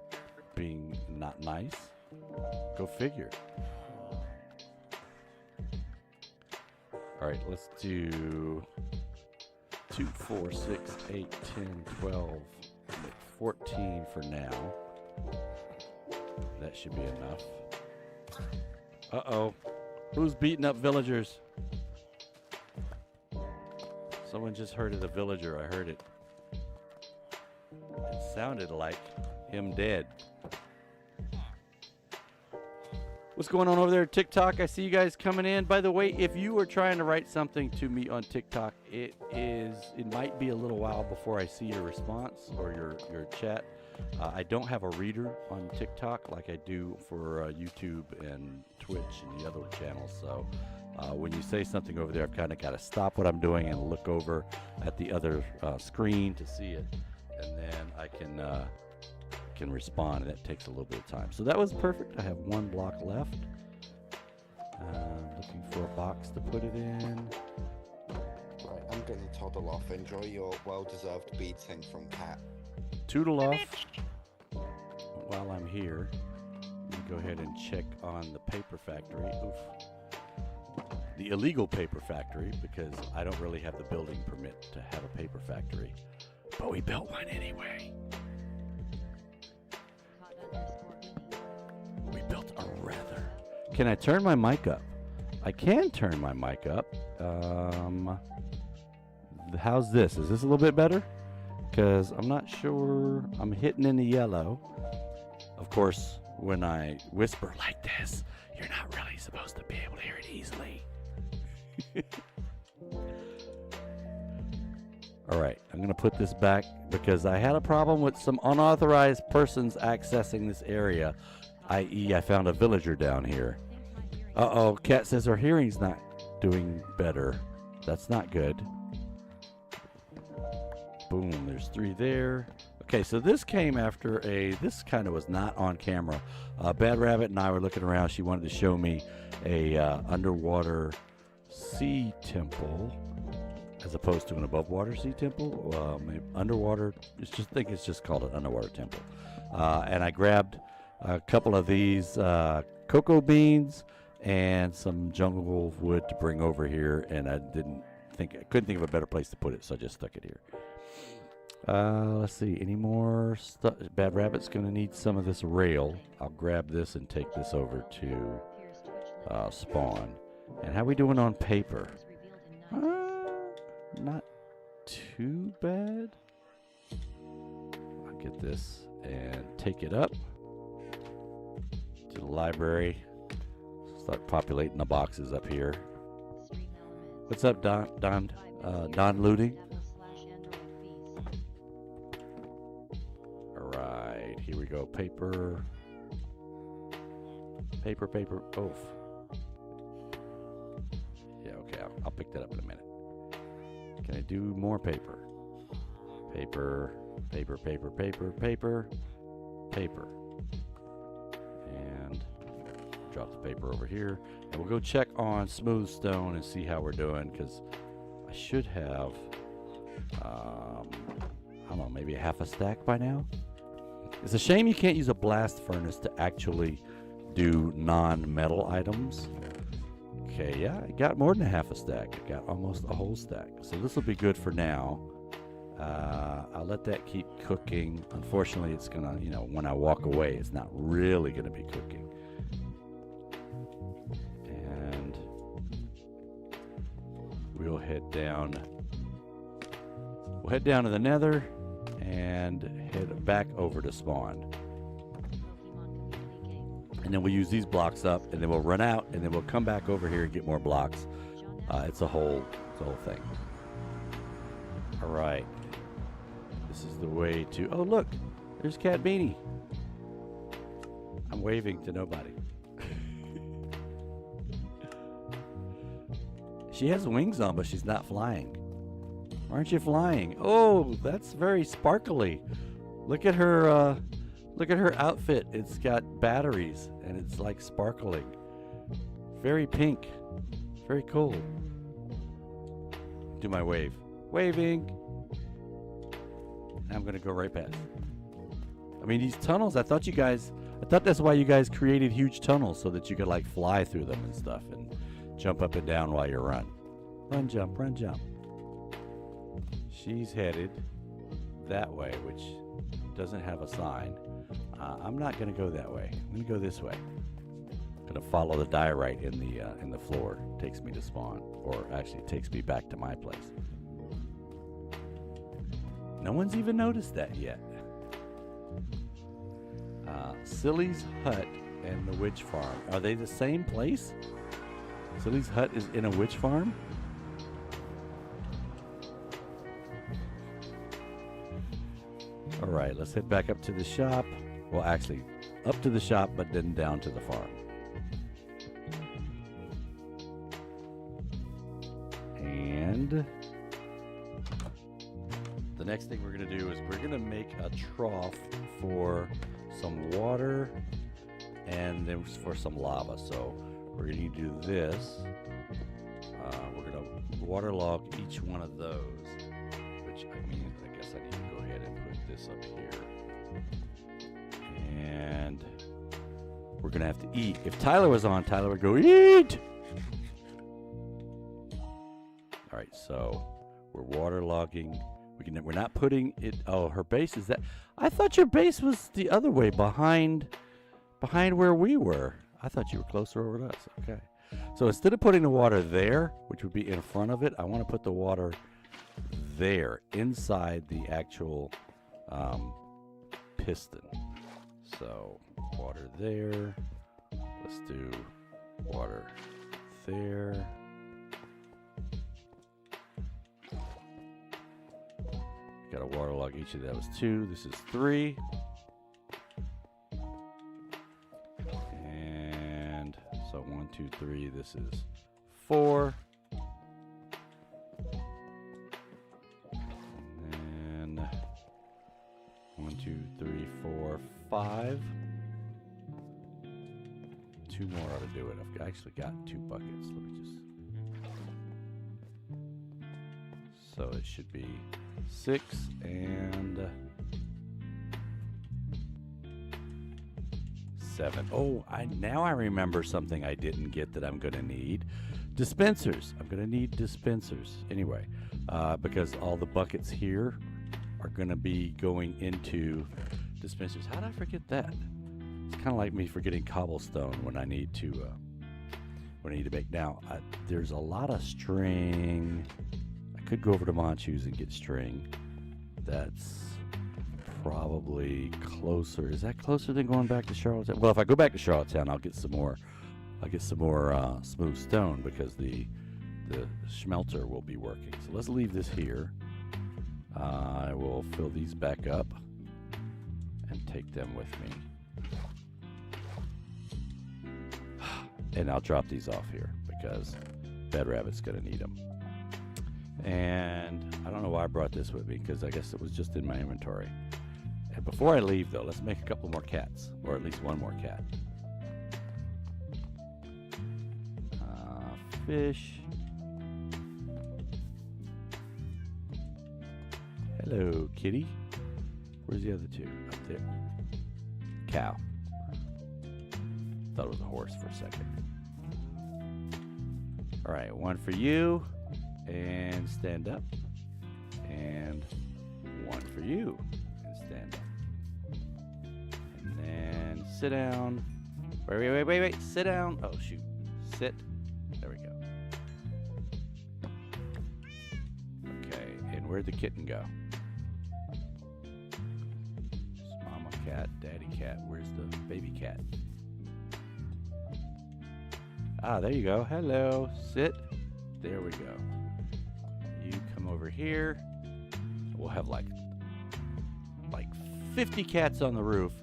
being not nice. Go figure. All right, let's do 2, 4, 6, 8, 10, 12, 14 for now. That should be enough. Uh-oh. Who's beating up villagers? Someone just hurted a villager. I heard it. It sounded like him dead. What's going on over there at TikTok? I see you guys coming in. By the way, if you are trying to write something to me on TikTok, it might be a little while before I see your response or your chat. I don't have a reader on TikTok like I do for YouTube and Twitch and the other channels. So when you say something over there, I've kind of got to stop what I'm doing and look over at the other screen to see it, and then I can respond, and that takes a little bit of time. So that was perfect. I have 1 block left. Looking for a box to put it in. Right, I'm gonna toddle off. Enjoy your well-deserved beating from Cat. Toodle off. While I'm here, let me go ahead and check on the paper factory. Oof. The illegal paper factory, because I don't really have the building permit to have a paper factory. But we built one anyway. We built a rather. Can I turn my mic up? I can turn my mic up. How's this? Is this a little bit better? Because I'm not sure. I'm hitting in the yellow. Of course, when I whisper like this, you're not really supposed to be able to hear it easily. All right, I'm going to put this back because I had a problem with some unauthorized persons accessing this area, i.e. I found a villager down here. Uh-oh, Cat says her hearing's not doing better. That's not good. Boom, there's 3 there. Okay, so this came after this kind of was not on camera. Badrabbit and I were looking around. She wanted to show me a underwater sea temple as opposed to an above water sea temple. Maybe underwater, I think it's just called an underwater temple. And I grabbed a couple of these cocoa beans and some jungle wood to bring over here, and I couldn't think of a better place to put it, so I just stuck it here. Let's see, any more stuff? Badrabbit's gonna need some of this rail. I'll grab this and take this over to spawn. And how we doing on paper? Not too bad. I'll get this and take it up to the library. Start populating the boxes up here. What's up, Don Looting? All right, here we go. Paper. Oof. Yeah, okay. I'll pick that up in a minute. Can I do more paper? Paper. And drop the paper over here. And we'll go check on smooth stone and see how we're doing, because I should have, I don't know, maybe a half a stack by now. It's a shame you can't use a blast furnace to actually do non-metal items. Okay, yeah, I got more than a half a stack. I got almost a whole stack. So this will be good for now. I'll let that keep cooking. Unfortunately, it's gonna, when I walk away, it's not really gonna be cooking. And we'll head down. We'll head down to the Nether and head back over to spawn. And then we'll use these blocks up, and then we'll run out, and then we'll come back over here and get more blocks. It's a whole thing. All right. This is the way to... Oh, look. There's Cat Beanie. I'm waving to nobody. She has wings on, but she's not flying. Aren't you flying? Oh, that's very sparkly. Look at her... Look at her outfit. It's got batteries, and it's like sparkling. Very pink. Very cool. Do my wave. Waving. I'm going to go right past. I mean, these tunnels, I thought that's why you guys created huge tunnels, so that you could like fly through them and stuff and jump up and down while you run. Run, jump, run, jump. She's headed that way, which doesn't have a sign. I'm not going to go that way. I'm going to go this way. I'm going to follow the diorite in the floor. It takes me to spawn, or actually it takes me back to my place. No one's even noticed that yet. Silly's Hut and the Witch Farm. Are they the same place? Silly's Hut is in a witch farm? All right, let's head back up to the shop. Well, actually, up to the shop, but then down to the farm. And the next thing we're going to do is we're going to make a trough for some water and then for some lava. So we're going to do this. We're going to waterlog each one of those, which I guess I need to go ahead and put this up here. And we're going to have to eat. If Tyler was on, Tyler would go, eat! All right, so we're waterlogging. We're not putting it. Oh, her base is that. I thought your base was the other way, behind where we were. I thought you were closer over to us. Okay. So instead of putting the water there, which would be in front of it, I want to put the water there, inside the actual piston. So water there. Let's do water there. Got to waterlog each of those 2. This is 3. And so 1, 2, 3. This is 4. And then 1, 2, 3, 4, 5. 2 more ought to do it. I've actually got 2 buckets. Let me just. So it should be 6 and 7. Oh, now I remember something I didn't get that I'm going to need. Dispensers. I'm going to need dispensers. Anyway, because all the buckets here are going to be going into dispensers. How did I forget that? It's kind of like me forgetting cobblestone when I need to make. Now, there's a lot of string. I could go over to Monchu's and get string. That's probably closer. Is that closer than going back to Charlottetown? Well, if I go back to Charlottetown, I'll get some more. I'll get some more smooth stone because the smelter will be working. So let's leave this here. I will fill these back up and take them with me. And I'll drop these off here because Badrabbit's going to need them. And I don't know why I brought this with me because I guess it was just in my inventory. And before I leave, though, let's make a couple more cats, or at least one more cat. Fish. Hello, kitty. Where's the other 2? Up there. Cow. Thought it was a horse for a second. All right, 1 for you. And stand up. And 1 for you. And stand up. And then sit down. Wait. Sit down. Oh, shoot. Sit. There we go. Okay, and where'd the kitten go? Mama cat, daddy cat. Where's the baby cat? Ah, there you go. Hello. Sit. There we go. You come over here. We'll have like 50 cats on the roof,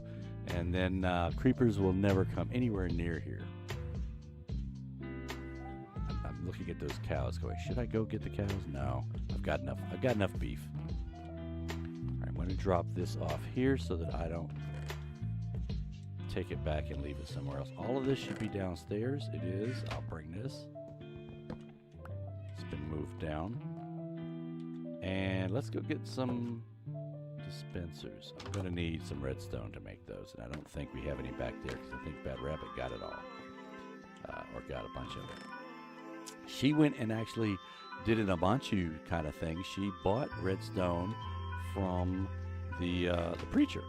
and then creepers will never come anywhere near here. I'm looking at those cows going, should I go get the cows? No, I've got enough beef. All right, I'm going to drop this off here so that I don't take it back and leave it somewhere else. All of this should be downstairs. It is. I'll bring this. It's been moved down. And let's go get some dispensers. I'm going to need some redstone to make those, and I don't think we have any back there because I think Badrabbit got it all, or got a bunch of it. She went and actually did an Amanchu kind of thing. She bought redstone from the preacher.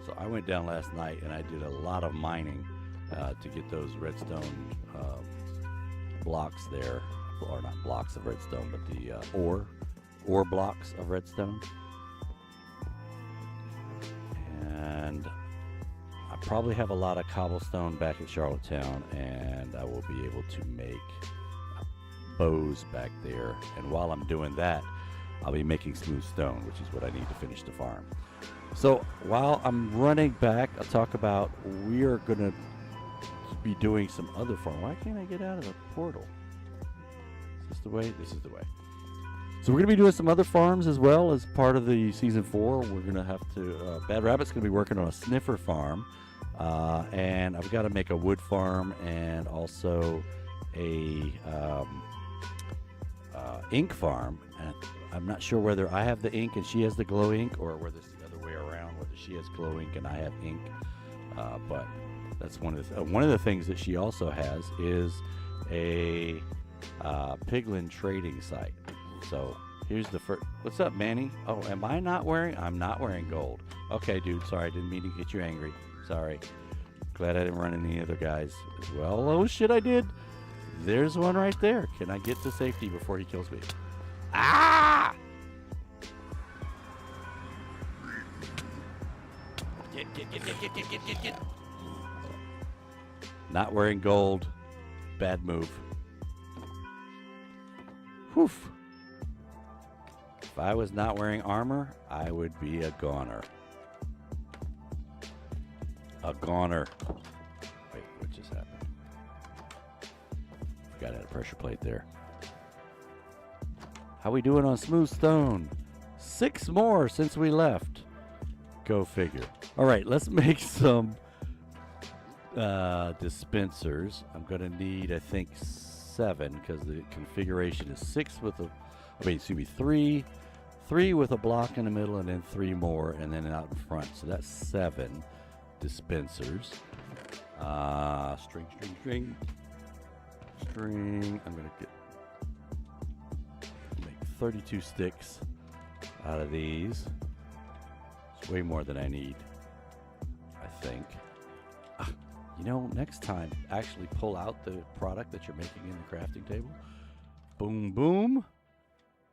So I went down last night and I did a lot of mining to get those redstone blocks there, or not blocks of redstone, but the ore blocks of redstone. And I probably have a lot of cobblestone back at Charlottetown, and I will be able to make bows back there. And while I'm doing that, I'll be making smooth stone, which is what I need to finish the farm. So while I'm running back, I'll talk about we are going to be doing some other farm. Why can't I get out of the portal? Is this the way? This is the way. So we're going to be doing some other farms as well as part of the season 4. We're going to have to, Badrabbit's going to be working on a Sniffer Farm. And I've got to make a wood farm and also a ink farm. And I'm not sure whether I have the ink and she has the glow ink, or whether it's the other way around, whether she has glow ink and I have ink. But that's one of the things that she also has is a piglin trading site. So here's the first. What's up, Manny? Oh, am I not wearing? I'm not wearing gold. Okay, dude. Sorry, I didn't mean to get you angry. Sorry. Glad I didn't run any other guys as well. Oh shit, I did. There's one right there. Can I get to safety before he kills me? Ah! Get. Not wearing gold. Bad move. Whew. If I was not wearing armor, I would be a goner. A goner. Wait, forgot I had a pressure plate there. How we doing on smooth stone? 6 more since we left. Go figure. All right, let's make some dispensers. I'm gonna need, I think, 7 because the configuration is 6 with a, I mean, excuse me, 3 with a block in the middle, and then 3 more, and then out in front. So that's 7 dispensers. String. I'm gonna make 32 sticks out of these. It's way more than I need, I think. You know, next time, actually pull out the product that you're making in the crafting table. Boom, boom.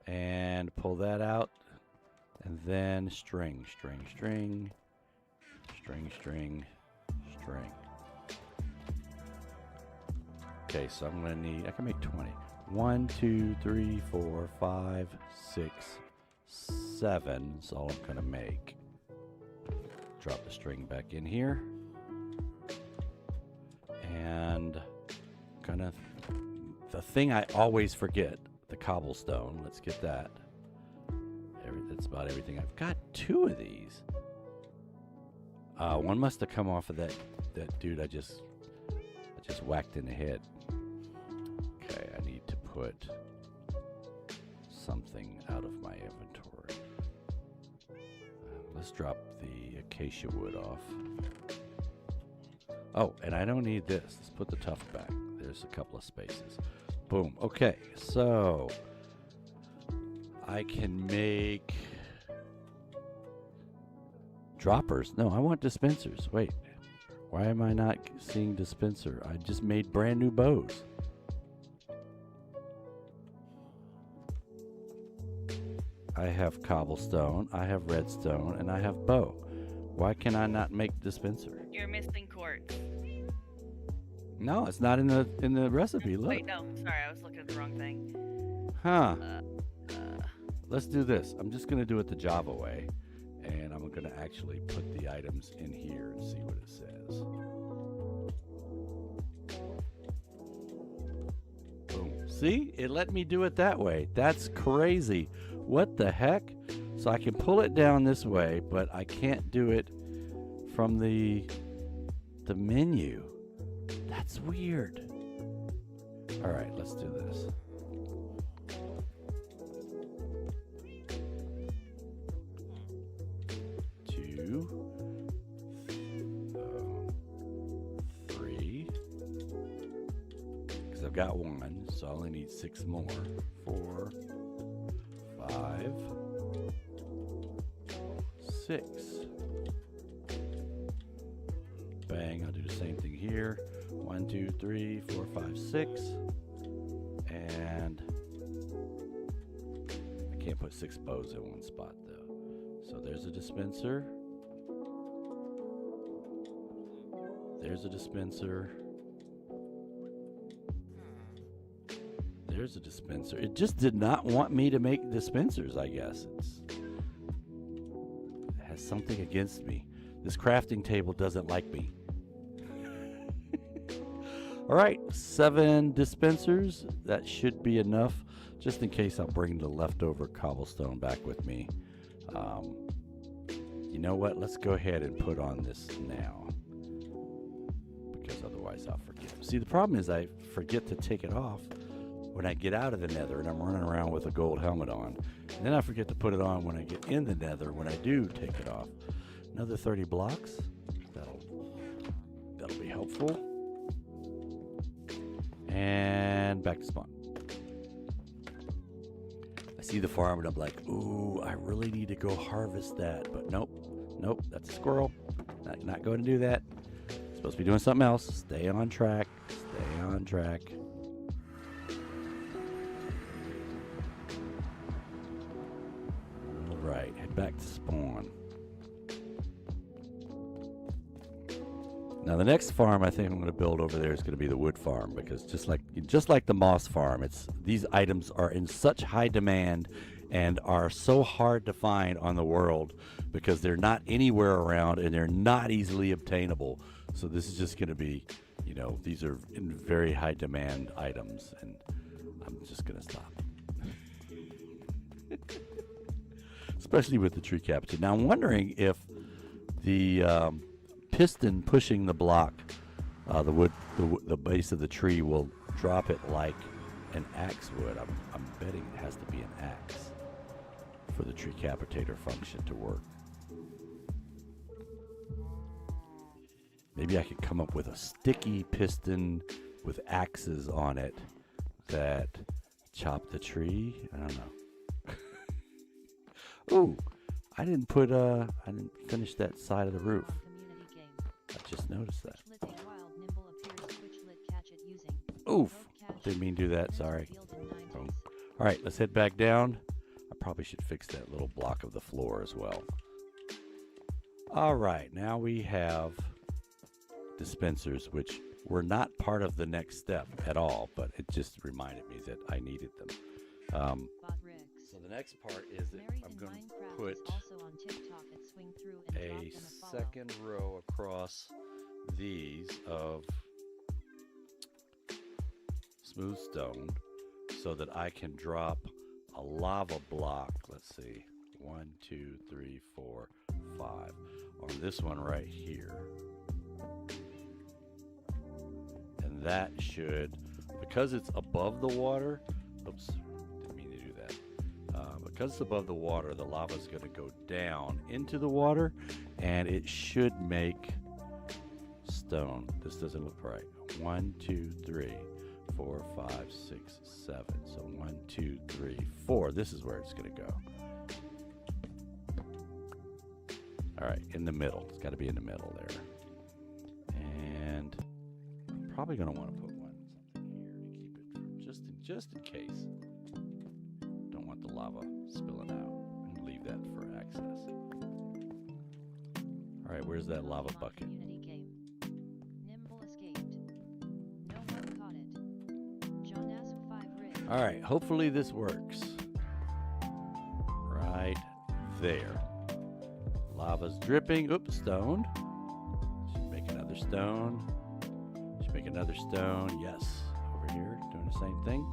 And pull that out. And then string. Okay, so I'm going to need, I can make 20. 1, 2, 3, 4, 5, 6, 7 is all I'm going to make. Drop the string back in here. And the thing I always forget, the cobblestone. Let's get that. That's about everything. I've got 2 of these. One must have come off of that dude I just whacked in the head. Okay, I need to put something out of my inventory. Let's drop the acacia wood off. Oh, and I don't need this. Let's put the tuft back. There's a couple of spaces. Boom. Okay, so I can make droppers. No, I want dispensers. Wait, why am I not seeing dispenser? I just made brand new bows. I have cobblestone, I have redstone, and I have bow. Why can I not make dispenser? You're missing quartz. No, it's not in the recipe. Look. Wait, no, sorry, I was looking at the wrong thing. Huh. Let's do this. I'm just gonna do it the Java way, and I'm gonna actually put the items in here and see what it says. Boom. See? It let me do it that way. That's crazy. What the heck? So I can pull it down this way, but I can't do it from the menu. That's weird. All right, let's do this. Two, 3. Because I've got 1, so I only need 6 more. 4, 5, 6. Bang, I'll do the same thing here. 1, 2, 3, 4, 5, 6. And I can't put 6 bows in one spot though. So there's a dispenser. There's a dispenser. There's a dispenser. It just did not want me to make dispensers, I guess. It has something against me. This crafting table doesn't like me. All right, 7 dispensers. That should be enough. Just in case, I'll bring the leftover cobblestone back with me. You know what? Let's go ahead and put on this now, because otherwise I'll forget. See, the problem is I forget to take it off when I get out of the nether, and I'm running around with a gold helmet on. And then I forget to put it on when I get in the nether, when I do take it off. Another 30 blocks. That'll be helpful. And back to spawn. I see the farm and I'm like, ooh, I really need to go harvest that. But nope, that's a squirrel. Not going to do that. Supposed to be doing something else. Stay on track. Stay on track. All right, head back to spawn. Now the next farm I think I'm going to build over there is going to be the wood farm, because just like the moss farm, these items are in such high demand and are so hard to find on the world because they're not anywhere around and they're not easily obtainable. So this is just going to be, you know, these are in very high demand items, and I'm just gonna stop. Especially with the tree capture. Now I'm wondering if the piston pushing the block, the base of the tree will drop it like an axe would. I'm betting it has to be an axe for the tree capitator function to work. Maybe I could come up with a sticky piston with axes on it that chop the tree. I don't know. Ooh, I didn't finish that side of the roof. I just noticed that. Oof, didn't mean to do that, sorry. Boom. All right, let's head back down. I probably should fix that little block of the floor as well. All right, now we have dispensers, which were not part of the next step at all, but it just reminded me that I needed them. So the next part is that I'm going to put a second row across these of smooth stone so that I can drop a lava block. Let's see, 1, 2, 3, 4, 5 on this one right here. And that should, because it's above the water, oops, didn't mean to do that. Because it's above the water, the lava is going to go down into the water, and it should make stone. This doesn't look right. 1, 2, 3, 4, 5, 6, 7. So 1, 2, 3, 4. This is where it's going to go. All right, in the middle. It's got to be in the middle there. And I'm probably going to want to put one something here to keep it from just in case. Don't want the lava spilling out, and leave that for access. All right, where's that lava bucket? All right, hopefully this works. Right there. Lava's dripping. Oops, stone. Should make another stone. Should make another stone. Yes, over here, doing the same thing.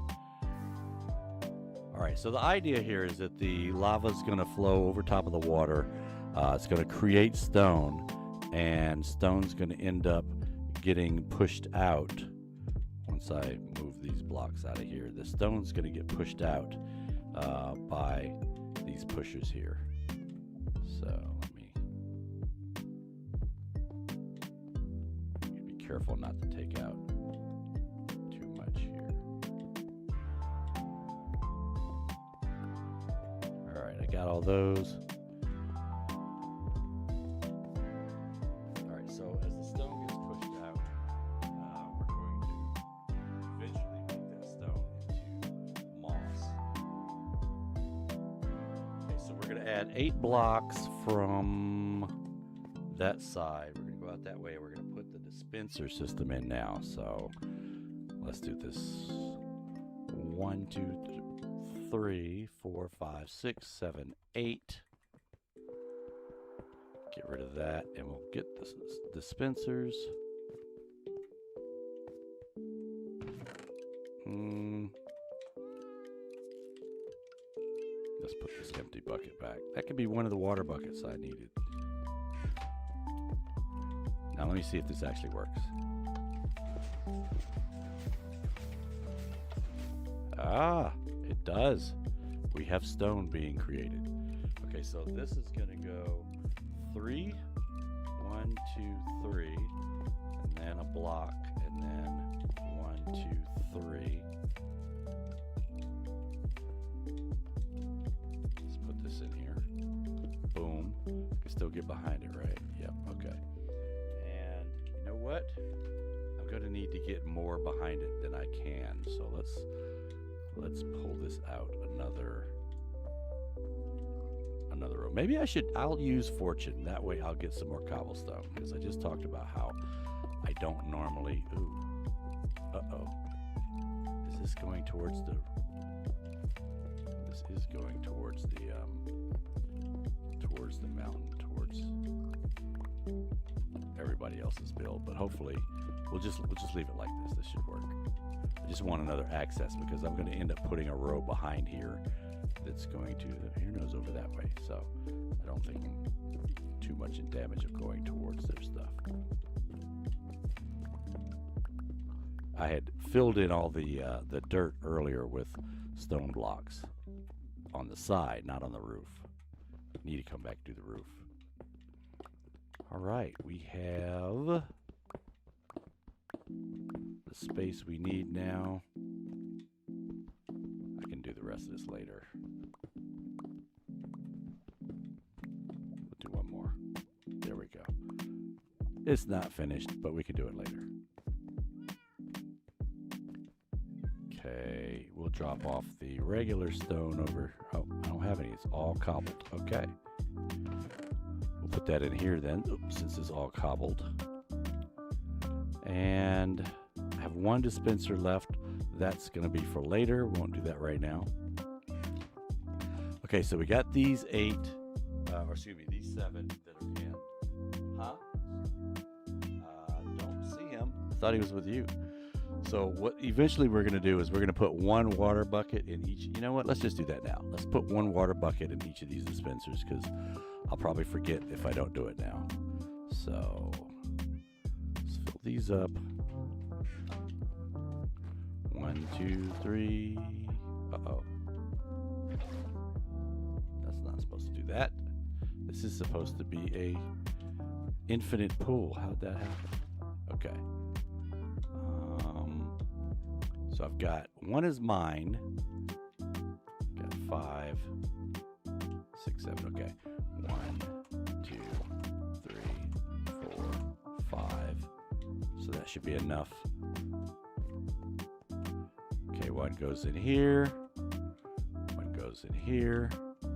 All right, so the idea here is that the lava is going to flow over top of the water. It's going to create stone, and stone's going to end up getting pushed out. Once I move these blocks out of here, the stone's going to get pushed out by these pushers here. So let me be careful not to take out too much here. All right, I got all those. All right, so as the stone gets pushed out, we're going to eventually make that stone into moss. Okay, so we're going to add 8 blocks from that side. We're going to go out that way. We're going to put the dispenser system in now. So let's do this. 1, 2, 3, 4, 5, 6, 7, 8. Get rid of that, and we'll get the dispensers. Let's put this empty bucket back. That could be one of the water buckets I needed. Now let me see if this actually works. Ah, it does. We have stone being created. Okay, so this is going to go 3, 1, 2, 3, and then a block, and then 1, 2, 3. Let's put this in here. Boom. Can still get behind it, right? Yep. Okay. And you know what? I'm going to need to get more behind it than I can. So let's pull this out another row. Maybe I'll use fortune. That way I'll get some more cobblestone, because I just talked about how I don't normally. Ooh. Uh-oh. Is this going towards the? This is going towards the towards the mountain, towards everybody else's build. But hopefully, we'll just leave it like this. This should work. I just want another access because I'm going to end up putting a row behind here that's going to, here goes over that way. So I don't think too much in damage of going towards their stuff. I had filled in all the dirt earlier with stone blocks on the side, not on the roof. Need to come back to the roof. All right, we have the space we need now. I can do the rest of this later. We'll do one more. There we go. It's not finished, but we can do it later. Okay, we'll drop off the regular stone over. Oh, I don't have any. It's all cobbled. Okay. We'll put that in here then, since it's all cobbled. And I have one dispenser left. That's going to be for later. We won't do that right now. Okay, so we got these 8, or excuse me, these 7 that are in. Huh? Don't see him. I thought he was with you. So what eventually we're going to do is we're going to put one water bucket in each. You know what? Let's just do that now. Let's put one water bucket in each of these dispensers because I'll probably forget if I don't do it now. So let's fill these up. 1, 2, 3. Uh-oh. That's not supposed to do that. This is supposed to be a infinite pool. How'd that happen? Okay. So I've got 1 is mine. Got 5, 6, 7. Okay. 1, 2, 3, 4, 5. So that should be enough. Okay, 1 goes in here. 1 goes in here. 1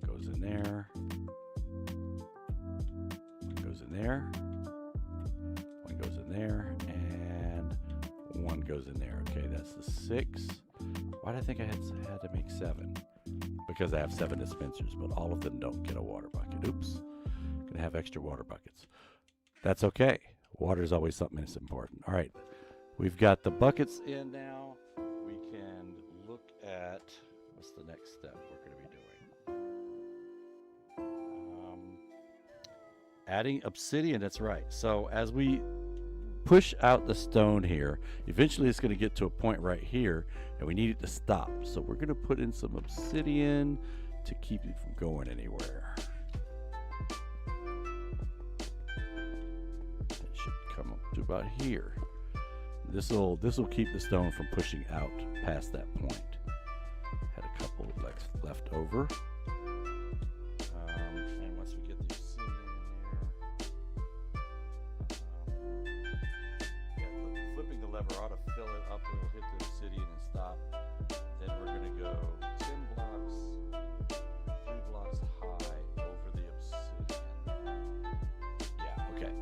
goes in there. 1 goes in there. 1 goes in there. And 1 goes in there. Okay, that's the 6. Why did I think I had to make 7? Because I have 7 dispensers, but all of them don't get a water bucket. Oops. Gonna have extra water buckets. That's okay. Water is always something that's important. All right. We've got the buckets in now. We can look at what's the next step we're going to be doing. Adding obsidian, that's right. So as we push out the stone here, eventually it's going to get to a point right here, and we need it to stop. So we're going to put in some obsidian to keep it from going anywhere. It should come up to about here. This will keep the stone from pushing out past that point. Had a couple left over. And once we get the obsidian in there, flipping the lever ought to fill it up. It'll hit the obsidian and stop. Then we're going to go 10 blocks, 3 blocks high over the obsidian. Yeah, okay.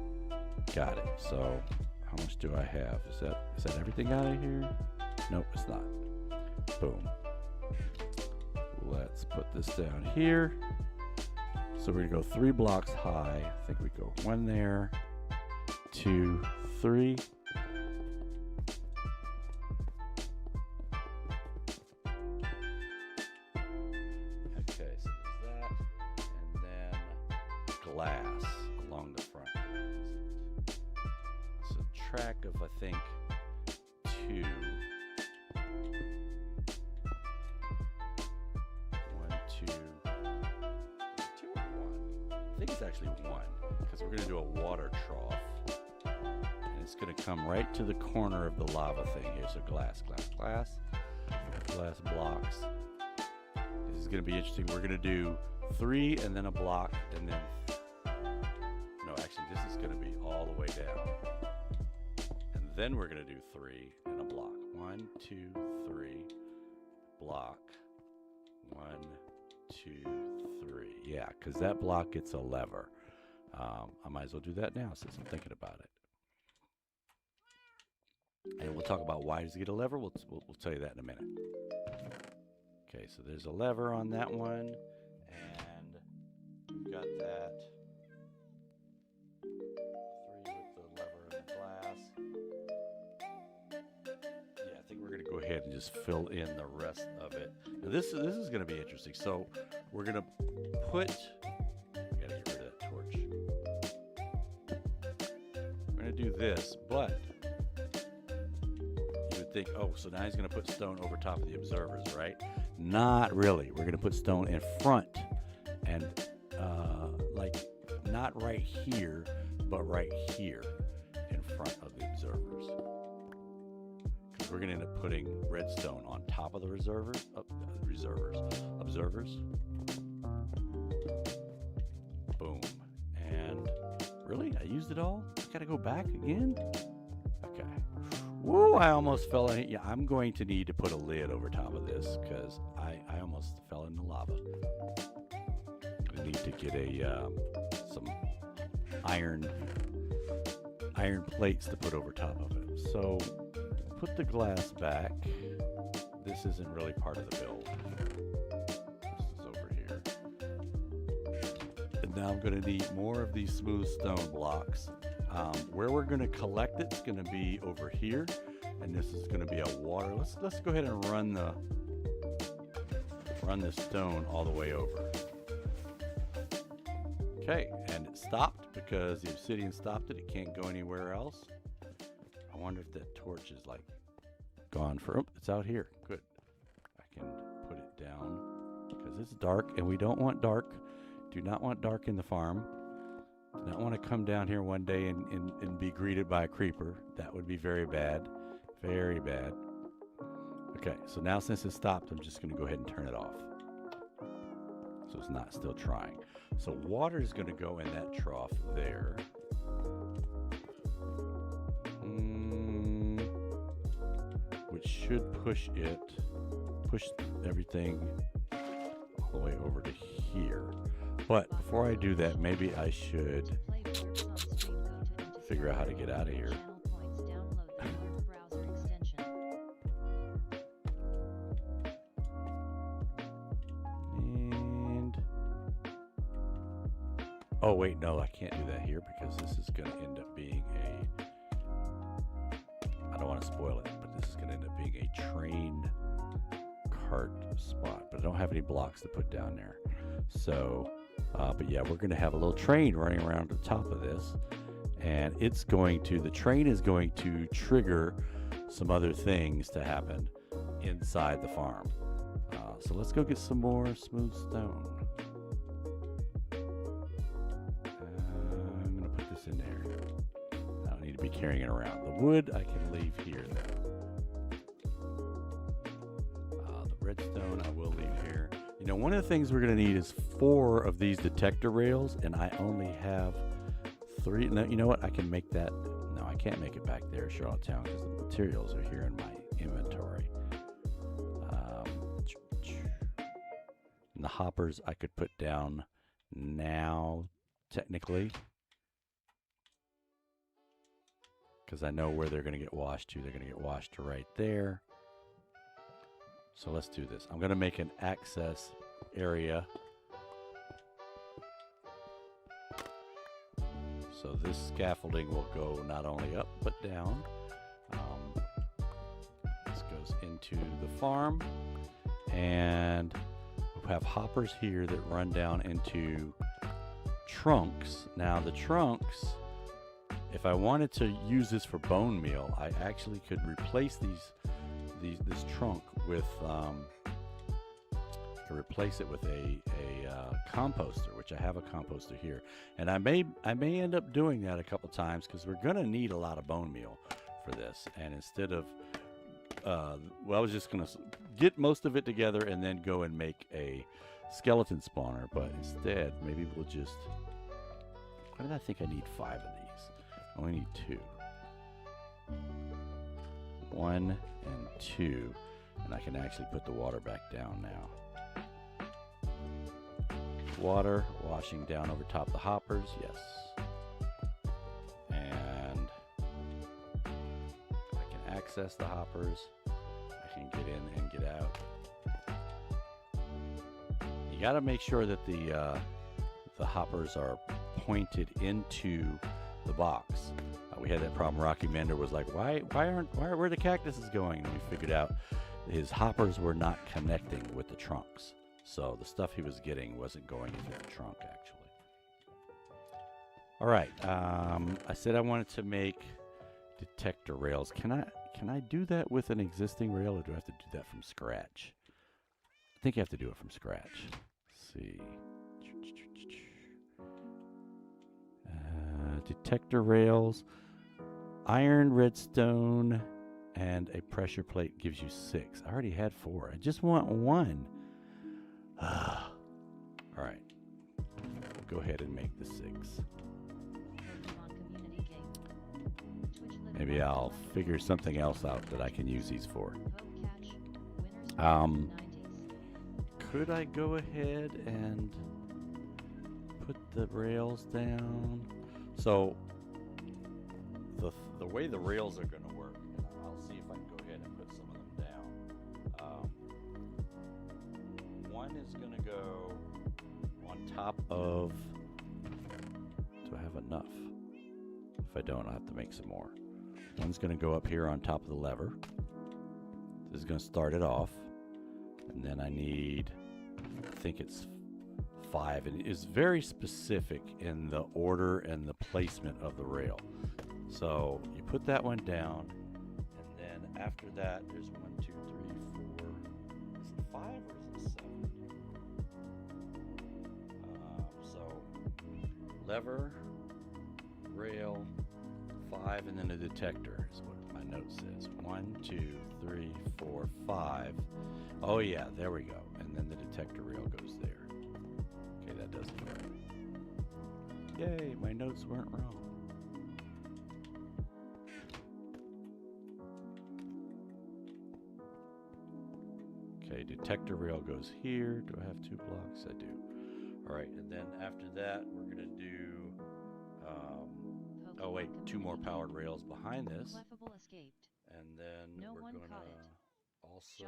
Got it. So how much do I have? Is that everything out of here? Nope, it's not. Boom. Let's put this down here. So we're gonna go 3 blocks high. I think we go 1 there, 2, 3. Okay, so there's that, and then glass along the front. It's a track of, I think, 2. 1, 2, 2 or 1. I think it's actually 1 because we're going to do a water trough, and it's going to come right to the corner of the lava thing here. So glass blocks. This is going to be interesting. We're going to do 3 and then a block, and then no, actually this is going to be all the way down. And then we're going to do 3 and a block. 1, 2, 3, block. 1, 2, 3. Yeah, because that block gets a lever. I might as well do that now since I'm thinking about it. And we'll talk about why does it get a lever. We'll tell you that in a minute. Okay, so there's a lever on that one, and got that. 3 with the lever and the glass. Yeah, I think we're going to go ahead and just fill in the rest of it. Now this is going to be interesting. So we're going to put... I got to get rid of that torch. We're going to do this, but you would think, oh, so now he's going to put stone over top of the observers, right? Not really. We're going to put stone in front and like not right here, but right here in front of the observers. Because we're going to end up putting redstone on top of the observers. Boom. And really, I used it all? I got to go back again? Okay. Woo, I almost fell in it. Yeah, I'm going to need to put a lid over top of this because I almost fell in the lava. I need to get a some iron plates to put over top of it. So put the glass back. This isn't really part of the build. This is over here. And now I'm going to need more of these smooth stone blocks. Where we're going to collect it's going to be over here, and this is going to be a water. Let's go ahead and run the stone all the way over. Okay, and it stopped because the obsidian stopped it. It can't go anywhere else. I wonder if that torch is like gone for. Oh, it's out here. Good. I can put it down because it's dark, and we don't want dark. Do not want dark in the farm. Do not want to come down here one day and be greeted by a creeper. That would be very bad. Very bad. Okay, so now since it stopped, I'm just going to go ahead and turn it off. So it's not still trying. So water is going to go in that trough there. Which should push everything all the way over to here. But before I do that, maybe I should figure out how to get out of here. And oh wait, no, I can't do that here because this is going to end up being a, I don't want to spoil it, but this is going to end up being a train cart spot, but I don't have any blocks to put down there. So but yeah, we're going to have a little train running around the top of this, and the train is going to trigger some other things to happen inside the farm. So let's go get some more smooth stone. I'm going to put this in there. I don't need to be carrying it around. The wood I can leave here though. The redstone I will leave here. You know, one of the things we're going to need is 4 of these detector rails, and I only have 3. No, you know what? I can make that. No, I can't make it back there, Charlottetown, because the materials are here in my inventory. And the hoppers I could put down now, technically, because I know where they're going to get washed to. They're going to get washed to right there. So let's do this. I'm going to make an access area. So this scaffolding will go not only up but down. This goes into the farm, and we'll have hoppers here that run down into trunks. Now the trunks, if I wanted to use this for bone meal, I actually could replace this trunk with replace it with a composter, which I have a composter here, and I may end up doing that a couple times because we're gonna need a lot of bone meal for this. And instead of well, I was just gonna get most of it together and then go and make a skeleton spawner, but instead maybe we'll just, why did I think I need 5 of these? I only need 2. 1 and 2, and I can actually put the water back down now. Water washing down over top of the hoppers, yes. And I can access the hoppers. I can get in and get out. You got to make sure that the the hoppers are pointed into the box. We had that problem. Rocky Mender was like, why where the cactuses going? And we figured out his hoppers were not connecting with the trunks. So the stuff he was getting wasn't going into the trunk, actually. All right. I said I wanted to make detector rails. Can I do that with an existing rail, or do I have to do that from scratch? I think you have to do it from scratch. Let's see. Detector rails. Iron, redstone, and a pressure plate gives you 6. I already had 4. I just want 1. All right. Go ahead and make the 6. Maybe I'll figure something else out that I can use these for. Could I go ahead and put the rails down? So the way the rails are going to work, and I'll see if I can go ahead and put some of them down. One is going to go on top of. Do I have enough? If I don't, I'll have to make some more. One's going to go up here on top of the lever. This is going to start it off. And then I need, I think it's 5. And it's very specific in the order and the placement of the rail. So you put that one down. And then after that, there's 1, 2, 3, 4. Is it 5 or is it 7? So lever, rail, 5, and then a detector is what my note says. 1, 2, 3, 4, 5. Oh yeah, there we go. And then the detector rail goes there. Okay, that does it right. Yay, my notes weren't wrong. Okay, detector rail goes here. Do I have 2 blocks? I do. All right, and then after that, we're gonna do. Oh wait, 2 more powered rails behind this, and then we're gonna also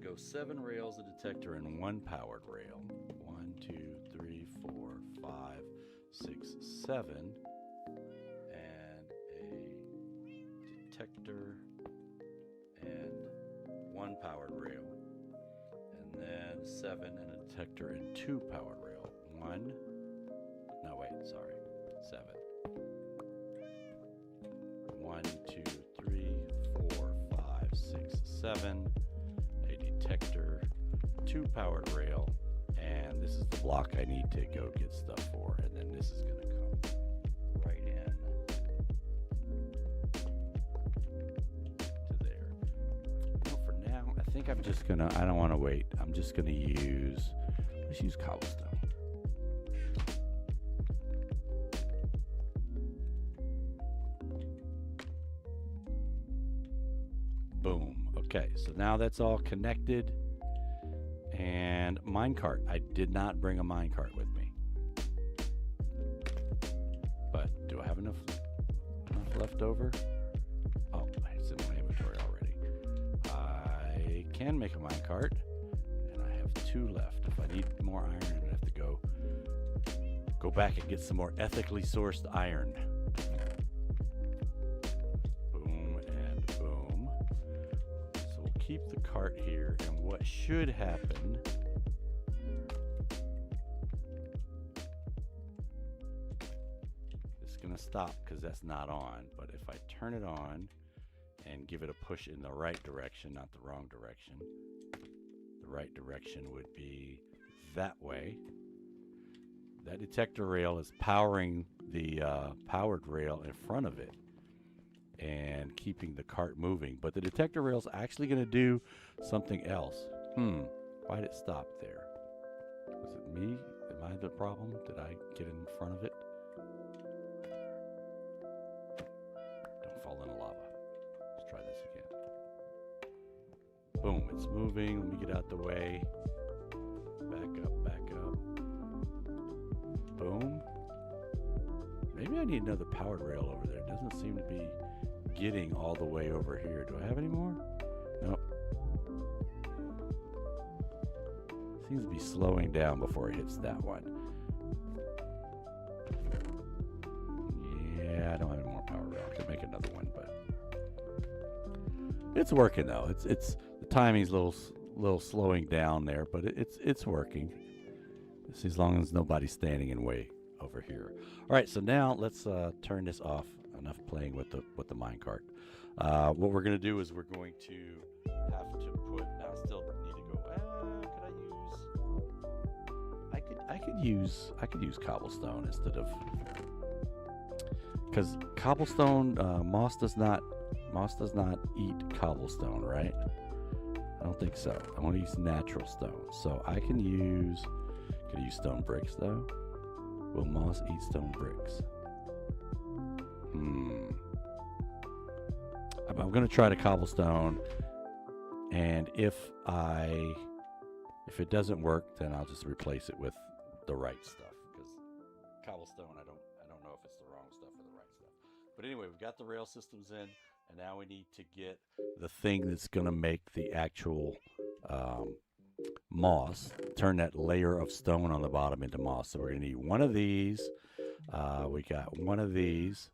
go 7 rails, a detector, and 1 powered rail. 1, 2, 3, 4, 5, 6, 7, and a detector and 1 powered rail, and then 7 and a detector and 2 powered rail. 1. No, wait, sorry, 7. 1, 2, 3, 4, 5, 6, 7, a detector, 2 powered rail, and this is the block I need to go get stuff for, and then this is going to come right in to there. Well, for now, I think I'm just going to, I don't want to wait. I'm just going to use, let's use cobblestone. Boom. Okay, so now that's all connected. And minecart. I did not bring a minecart with me. But do I have enough left over? Oh, it's in my inventory already. I can make a minecart. And I have 2 left. If I need more iron, I have to go back and get some more ethically sourced iron. Keep the cart here, and what should happen it's gonna stop because that's not on, but if I turn it on and give it a push in the right direction, not the wrong direction, the right direction would be that way. That detector rail is powering the powered rail in front of it and keeping the cart moving, but the detector rail is actually going to do something else. Why did it stop there? Was it me? Am I the problem? Did I get in front of it? Don't fall in the lava. Let's try this again. Boom, it's moving. Let me get out the way. Back up, back up. Boom. Maybe I need another powered rail over there. It doesn't seem to be getting all the way over here. Do I have any more? Nope. Seems to be slowing down before it hits that one. Yeah, I don't have any more power rail. I could make another one, but it's working though. It's the timing's a little slowing down there, but it's working. It's as long as nobody's standing in way over here. All right, so now let's turn this off. Enough playing with the minecart. What we're gonna do is we're going to have to put. Now I still need to go. I could use cobblestone instead of, because cobblestone moss does not eat cobblestone, right? I don't think so. I want to use natural stone, so I can use stone bricks though. Will moss eat stone bricks? I'm gonna try the cobblestone, and if it doesn't work, then I'll just replace it with the right stuff, because cobblestone, I don't know if it's the wrong stuff or the right stuff. But anyway, we've got the rail systems in, and now we need to get the thing that's gonna make the actual moss, turn that layer of stone on the bottom into moss. So we're gonna need one of these. We got one of these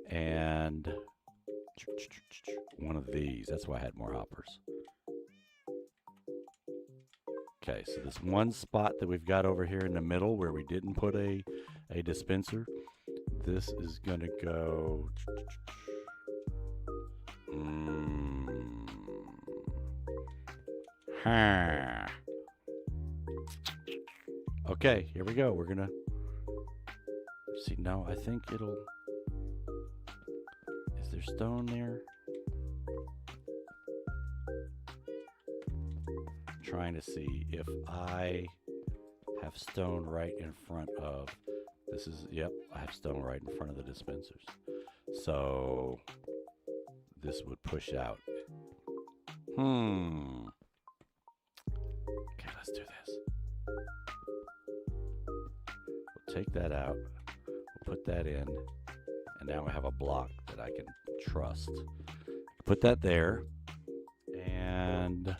and one of these. That's why I had more hoppers. Okay, so this one spot that we've got over here in the middle where we didn't put a dispenser, this is gonna go okay, here we go. We're gonna see. No, I think it'll. Is there stone there? Trying to see if I have stone right in front of. This is, yep, I have stone right in front of the dispensers. So this would push out. Okay, let's do this. We'll take that out. We'll put that in. And now we have a block that I can trust. Put that there. And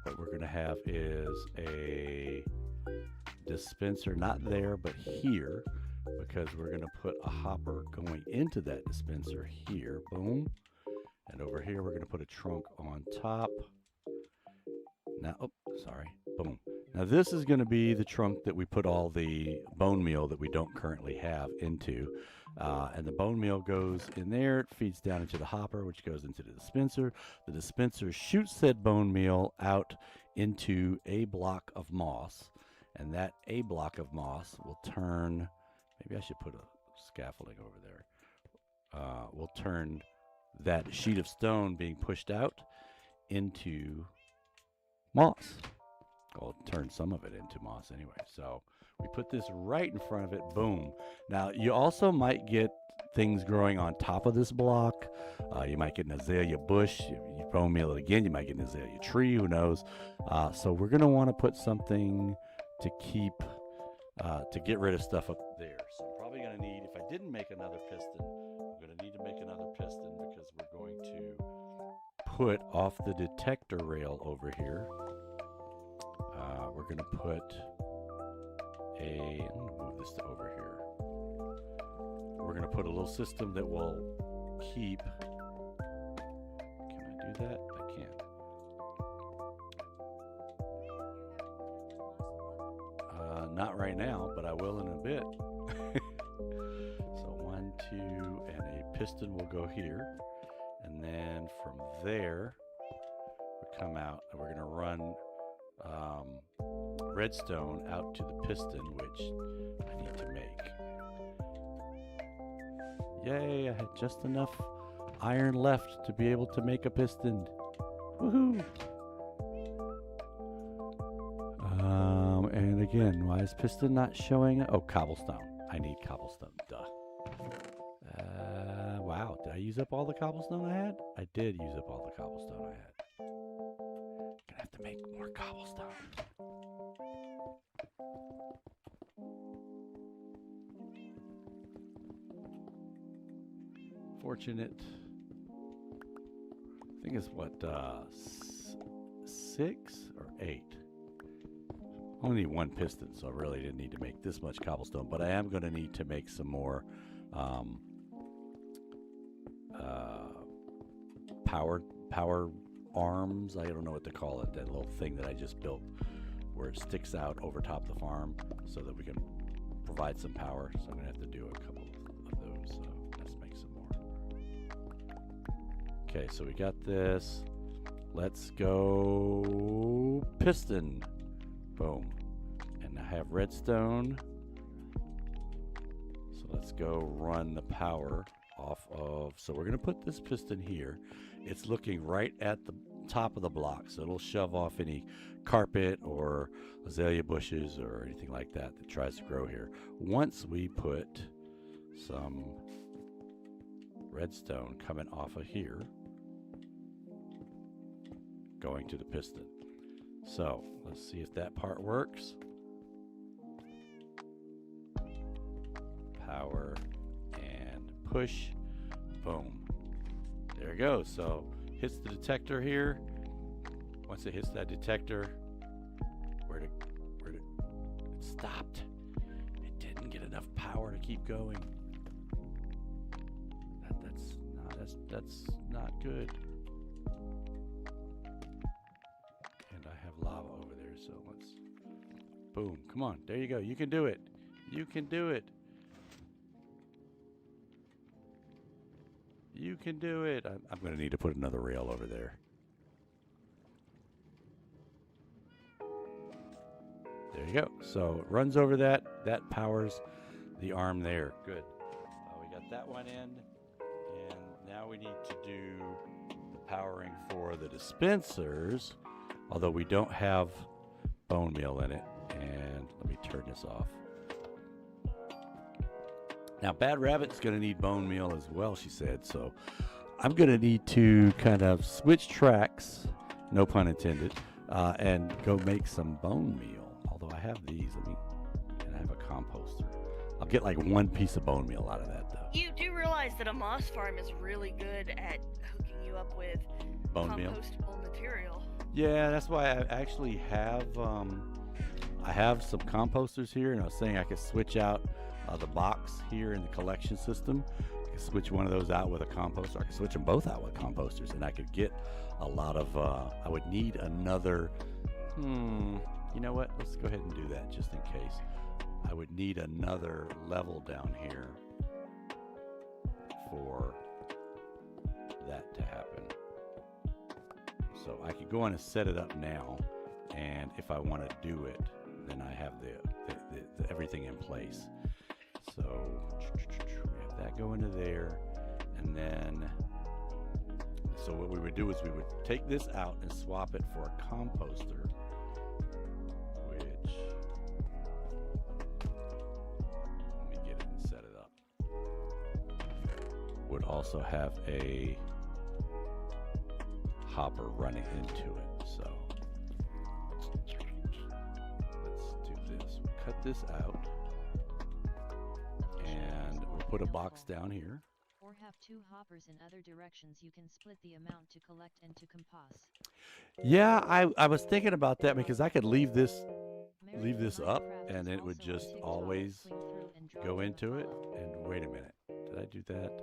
what we're going to have is a dispenser, not there, but here, because we're going to put a hopper going into that dispenser here. Boom. And over here, we're going to put a trunk on top. Now, oh, sorry. Boom. Now, this is going to be the trunk that we put all the bone meal that we don't currently have into. And the bone meal goes in there. It feeds down into the hopper, which goes into the dispenser. The dispenser shoots that bone meal out into a block of moss. And that a block of moss will turn, maybe I should put a scaffolding over there. Will turn that sheet of stone being pushed out into moss. I'll turn some of it into moss anyway. So we put this right in front of it. Boom. Now, you also might get things growing on top of this block. You might get an azalea bush. You bone meal it again, you might get an azalea tree. Who knows? So we're going to want to put something to keep, to get rid of stuff up there. So I'm probably going to need, if I didn't make another piston, I'm going to need to make another piston because we're going to put off the detector rail over here. We're going to put I'm going to move this to over here. We're going to put a little system that will keep, can I do that? I can't. Not right now, but I will in a bit. So 1, 2, and a piston will go here. And then from there, we'll come out and we're going to run redstone out to the piston, which I need to make. Yay, I had just enough iron left to be able to make a piston. Woohoo! And again, why is piston not showing? Oh, cobblestone. I need cobblestone. Duh. Wow, did I use up all the cobblestone I had? I did use up all the cobblestone I had. Gonna have to make more cobblestone. Fortunate. I think it's what, 6 or 8. Only need one piston, so I really didn't need to make this much cobblestone, but I am going to need to make some more power arms. I don't know what to call it. That little thing that I just built where it sticks out over top the farm so that we can provide some power. So I'm gonna have to do a couple of those. So let's make some more. Okay, so we got this. Let's go piston. Boom. And I have redstone. So let's go run the power off of, so we're going to put this piston here. It's looking right at the top of the block, so it'll shove off any carpet or azalea bushes or anything like that that tries to grow here. Once we put some redstone coming off of here, going to the piston. So let's see if that part works. Power and push. Boom. There it goes. So hits the detector here. Once it hits that detector, where did it stopped. It didn't get enough power to keep going. That's not good. And I have lava over there, so let's boom. Come on, there you go. You can do it. You can do it. You can do it. I'm going to need to put another rail over there. There you go. So it runs over that. That powers the arm there. Good. We got that one in. And now we need to do the powering for the dispensers. Although we don't have bone meal in it. And let me turn this off. Now, Badrabbit's going to need bone meal as well, she said. So I'm going to need to kind of switch tracks, no pun intended, and go make some bone meal. Although I have these, and I have a composter. I'll get like one piece of bone meal out of that, though. You do realize that a moss farm is really good at hooking you up with bone meal, compostable material. Yeah, that's why I actually have I have some composters here, and I was saying I could switch out the box here in the collection system. I could switch one of those out with a composter. I could switch them both out with composters, and I could get a lot of. I would need another. You know what? Let's go ahead and do that just in case. I would need another level down here for that to happen. So I could go on and set it up now, and if I want to do it, then I have the everything in place. So we have that go into there, and then so what we would do is we would take this out and swap it for a composter, which let me get it and set it up. Would also have a hopper running into it. So let's do this. We'll cut this out. And we'll put a box down here. Or have two hoppers in other directions. You can split the amount to collect and to compost. Yeah, I was thinking about that because I could leave this up and it would just always go into it. And wait a minute, did I do that?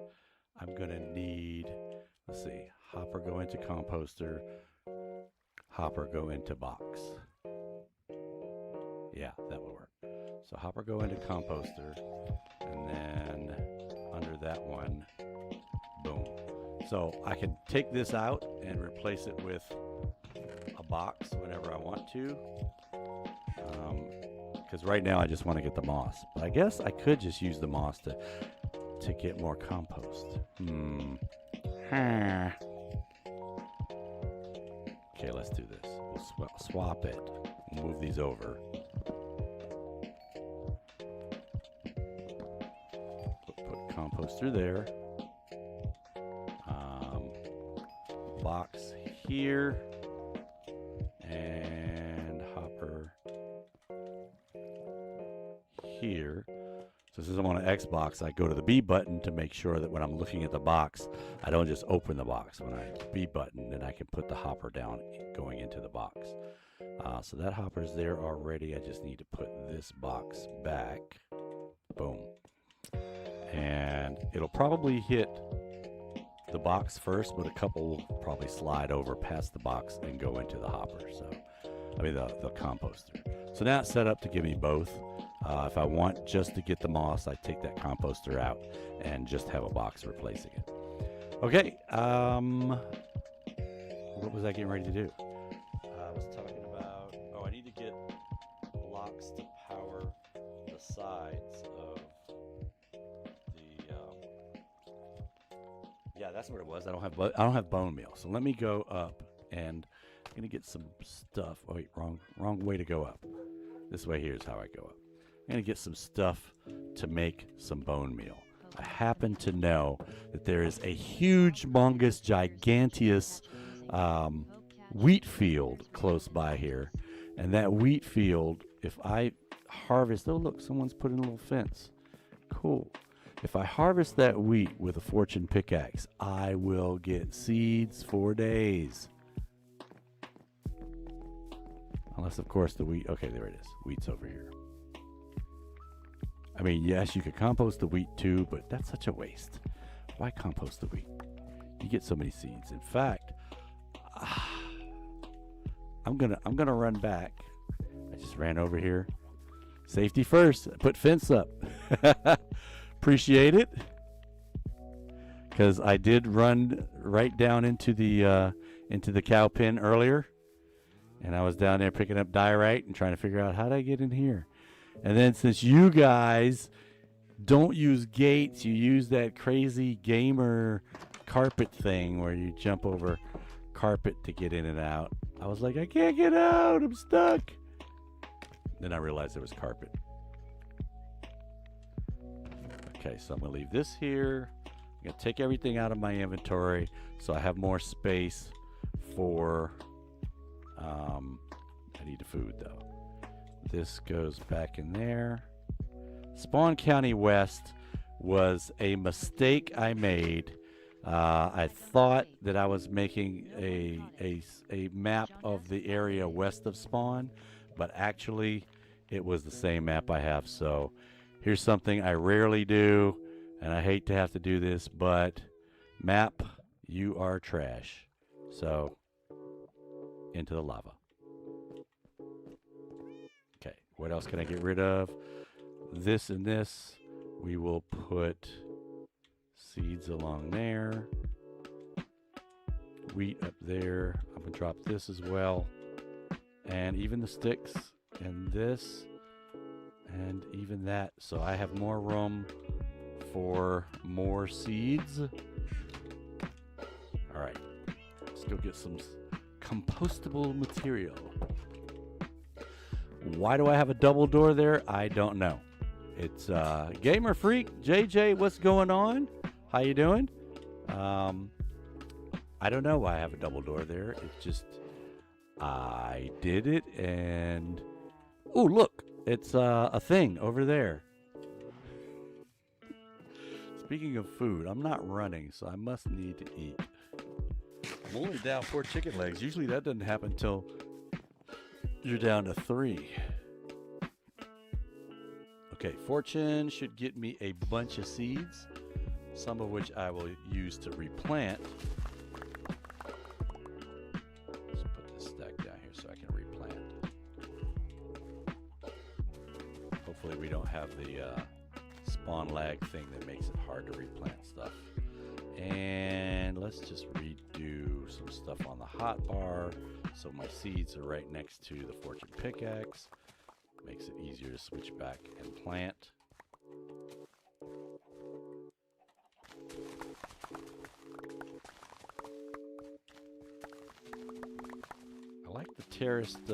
I'm gonna need, let's see, hopper go into composter, hopper go into box. Yeah, that will work. So hopper go into composter, and then under that one, boom. So I can take this out and replace it with a box whenever I want to. Because right now I just want to get the moss. But I guess I could just use the moss to get more compost. Okay, let's do this. We'll swap it. We'll move these over. Put compost through there. Box here. And hopper here. So since I'm on an Xbox, I go to the B button to make sure that when I'm looking at the box, I don't just open the box. When I B button, then I can put the hopper down going into the box. So that hopper's there already. I just need to put this box back. Boom. And it'll probably hit the box first, but a couple will probably slide over past the box and go into the hopper. So, I mean the composter. So now it's set up to give me both. If I want just to get the moss, I take that composter out and just have a box replacing it. Okay, what was I getting ready to do? I was talking about, I need to get blocks to power the sides of the, yeah, that's what it was. I don't have bone meal. So let me go up and I'm gonna get some stuff. Oh wait, wrong way to go up. This way here is how I go up. I'm gonna get some stuff to make some bone meal. I happen to know that there is a huge, humongous, giganteous wheat field close by here. And that wheat field, if I harvest, oh look, someone's put in a little fence. Cool. If I harvest that wheat with a fortune pickaxe, I will get seeds for days. Unless, of course, the wheat, okay, there it is. Wheat's over here. I mean, yes, you could compost the wheat too, but that's such a waste. Why compost the wheat? You get so many seeds. In fact, I'm gonna run back. I just ran over here. Safety first. Put fence up. Appreciate it. Because I did run right down into the cow pen earlier, and I was down there picking up diorite and trying to figure out how did I get in here. And then since you guys don't use gates, you use that crazy gamer carpet thing where you jump over carpet to get in and out. I was like, I can't get out. I'm stuck. Then I realized there was carpet. Okay, so I'm going to leave this here. I'm going to take everything out of my inventory so I have more space for... I need the food, though. This goes back in there. Spawn County West was a mistake I made. I thought that I was making a map of the area west of Spawn, but actually it was the same map I have. So here's something I rarely do, and I hate to have to do this, but map, you are trash. So into the lava. Okay, what else can I get rid of? This and this. We will put seeds along there. Wheat up there. I'm going to drop this as well. And even the sticks. And this. And even that. So I have more room for more seeds. Alright. Let's go get some compostable material. Why do I have a double door there? I don't know. It's Gamer Freak. JJ, what's going on? How you doing? I don't know why I have a double door there. It's just I did it, and oh look, it's a thing over there. Speaking of food, I'm not running, so I must need to eat. I'm only down 4 chicken legs. Usually that doesn't happen until you're down to 3. Okay, fortune should get me a bunch of seeds, some of which I will use to replant. Let's put this stack down here so I can replant. Hopefully we don't have the spawn lag thing that makes it hard to replant stuff. And let's just redo some stuff on the hotbar so my seeds are right next to the fortune pickaxe. Makes it easier to switch back and plant. I like the terraced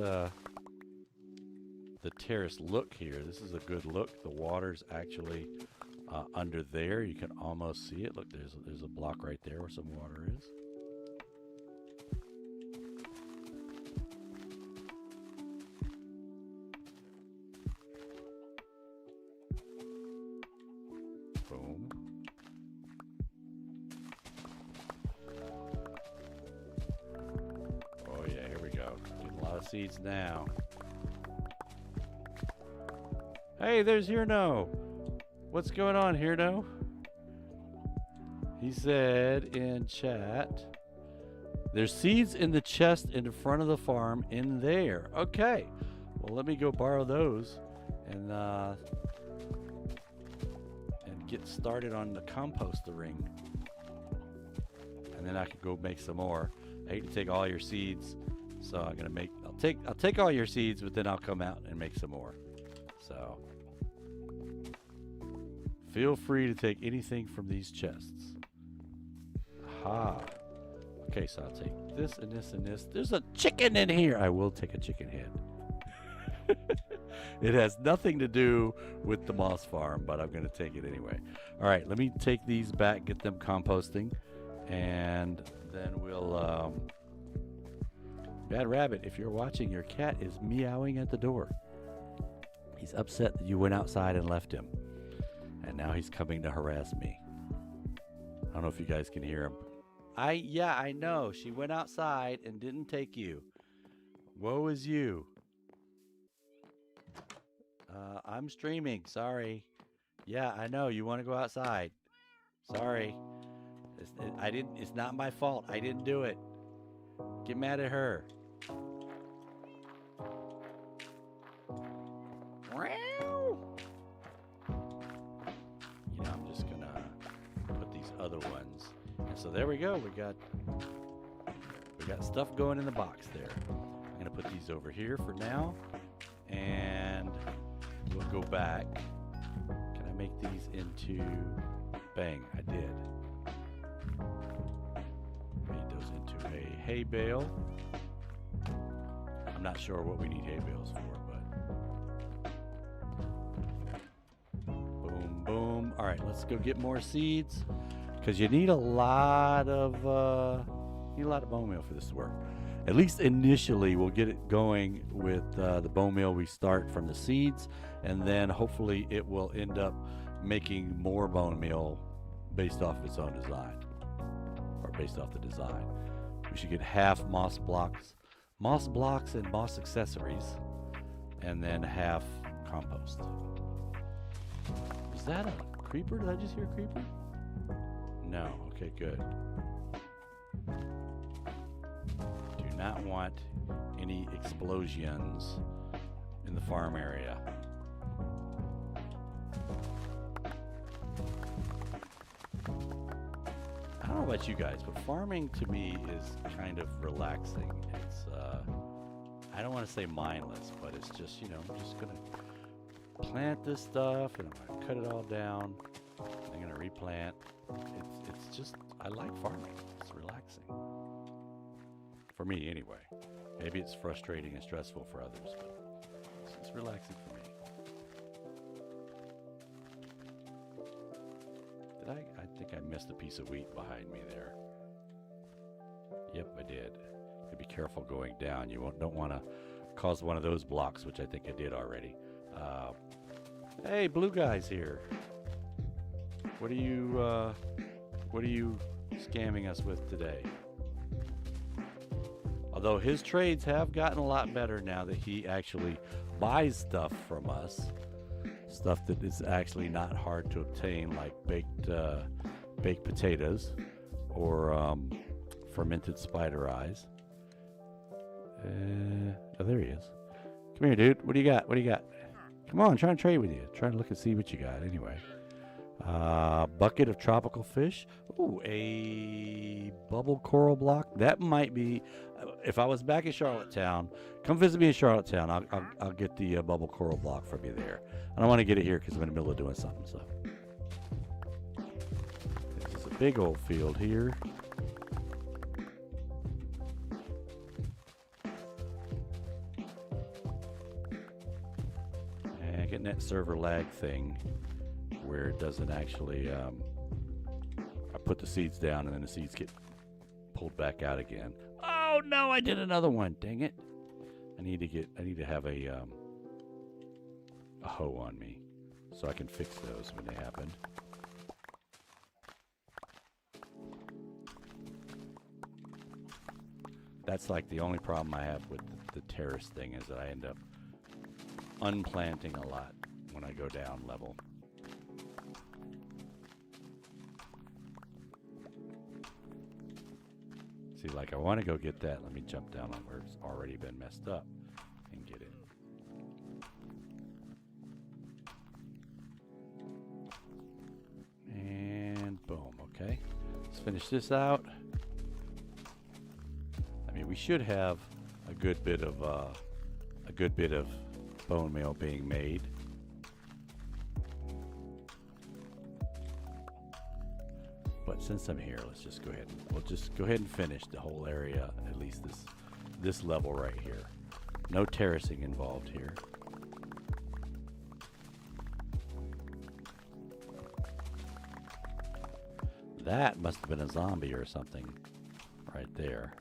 look here. This is a good look. The water's actually under there. You can almost see it. Look, there's a block right there where some water is. Boom. Oh yeah, here we go. Getting a lot of seeds now. Hey, there's Hirno. What's going on, Hirno? He said in chat, there's seeds in the chest in the front of the farm in there. Okay. Well, let me go borrow those and get started on the compostering. And then I could go make some more. I hate to take all your seeds, so I'm gonna make. I'll take all your seeds, but then I'll come out and make some more. So feel free to take anything from these chests. Aha. Okay, so I'll take this and this and this. There's a chicken in here. I will take a chicken head. It has nothing to do with the moss farm, but I'm going to take it anyway. All right, let me take these back, get them composting, and then we'll... Bad Rabbit, if you're watching, your cat is meowing at the door. He's upset that you went outside and left him, and now he's coming to harass me. I don't know if you guys can hear him. Yeah, I know. She went outside and didn't take you. Woe is you. I'm streaming. Sorry. Yeah, I know. You want to go outside. Sorry. It's not my fault. I didn't do it. Get mad at her. You know, I'm just gonna put these other ones. And so there we go. We got stuff going in the box there. I'm gonna put these over here for now, and we'll go back. Can I make these into... Bang, I did. Made those into a hay bale. I'm not sure what we need hay bales for, but... Boom, boom. All right, let's go get more seeds, because you need a lot of bone meal for this to work. At least initially, we'll get it going with the bone meal we start from the seeds, and then hopefully it will end up making more bone meal based off its own design, or based off the design. We should get half moss blocks and moss accessories, and then half compost. Is that a creeper? Did I just hear a creeper? No. Okay, good. Do not want any explosions in the farm area. I don't know about you guys, but farming to me is kind of relaxing. It's I don't want to say mindless, but it's just, you know, I'm just gonna plant this stuff and I'm gonna cut it all down. I'm gonna replant. It's just, I like farming. It's relaxing. For me, anyway. Maybe it's frustrating and stressful for others, but it's relaxing for me. I think I missed a piece of wheat behind me there. Yep, I did. You be careful going down. You don't want to cause one of those blocks, which I think I did already. Hey, blue guy's here. What are you scamming us with today? Although his trades have gotten a lot better now that he actually buys stuff from us. Stuff that is actually not hard to obtain, like baked potatoes or fermented spider eyes. Oh, there he is. Come here, dude. What do you got? What do you got? Come on, trying to trade with you. Trying to look and see what you got. Anyway, bucket of tropical fish. Ooh, a bubble coral block. That might be. If I was back in Charlottetown, come visit me in Charlottetown. I'll get the bubble coral block from you there. I don't want to get it here because I'm in the middle of doing something. So this is a big old field here. And getting that server lag thing where it doesn't actually. I put the seeds down and then the seeds get pulled back out again. Oh no! I did another one. Dang it! I need to have a hoe on me so I can fix those when they happen. That's like the only problem I have with the terrace thing is that I end up unplanting a lot when I go down level. See, like I want to go get that. Let me jump down on where it's already been messed up and get it. And boom. Okay. Let's finish this out. I mean, we should have a good bit of bone meal being made. But since I'm here, let's just go ahead and we'll just go ahead and finish the whole area, at least this level right here. No terracing involved here. That must have been a zombie or something right there.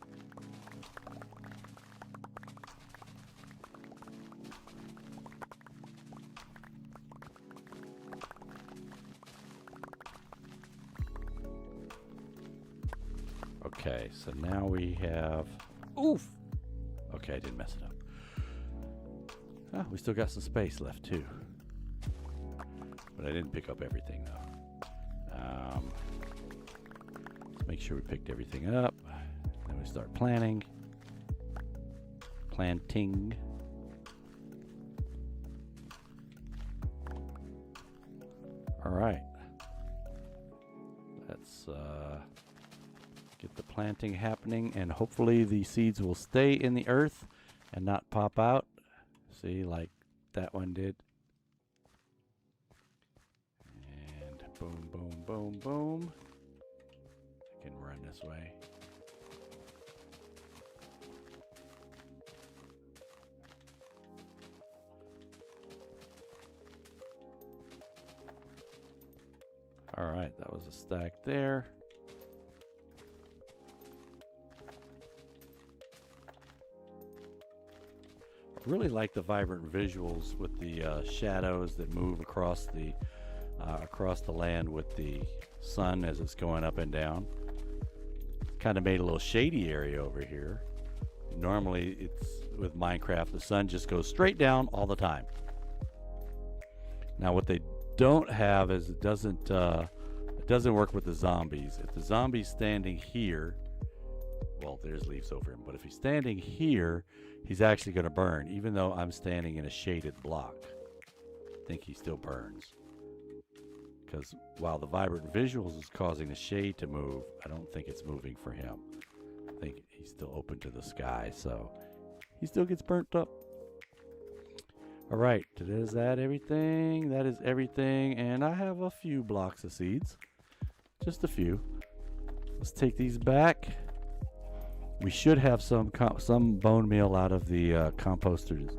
Okay, so now we have... Oof! Okay, I didn't mess it up. Oh, we still got some space left, too. But I didn't pick up everything, though. Let's make sure we picked everything up. Then we start planting. Planting. All right. Let's... get the planting happening, and hopefully the seeds will stay in the earth and not pop out. See, like that one did. And boom, boom, boom, boom. I can run this way. All right, that was a stack there. Really like the vibrant visuals with the shadows that move across the land with the sun as it's going up and down. Kind of made a little shady area over here. Normally, it's with Minecraft, the sun just goes straight down all the time. Now, what they don't have is it doesn't work with the zombies. If the zombie's standing here, well, there's leaves over him, but if he's standing here, he's actually going to burn, even though I'm standing in a shaded block. I think he still burns. Because while the vibrant visuals is causing the shade to move, I don't think it's moving for him. I think he's still open to the sky, so he still gets burnt up. All right, is that everything? That is everything, and I have a few blocks of seeds. Just a few. Let's take these back. We should have some bone meal out of the composter.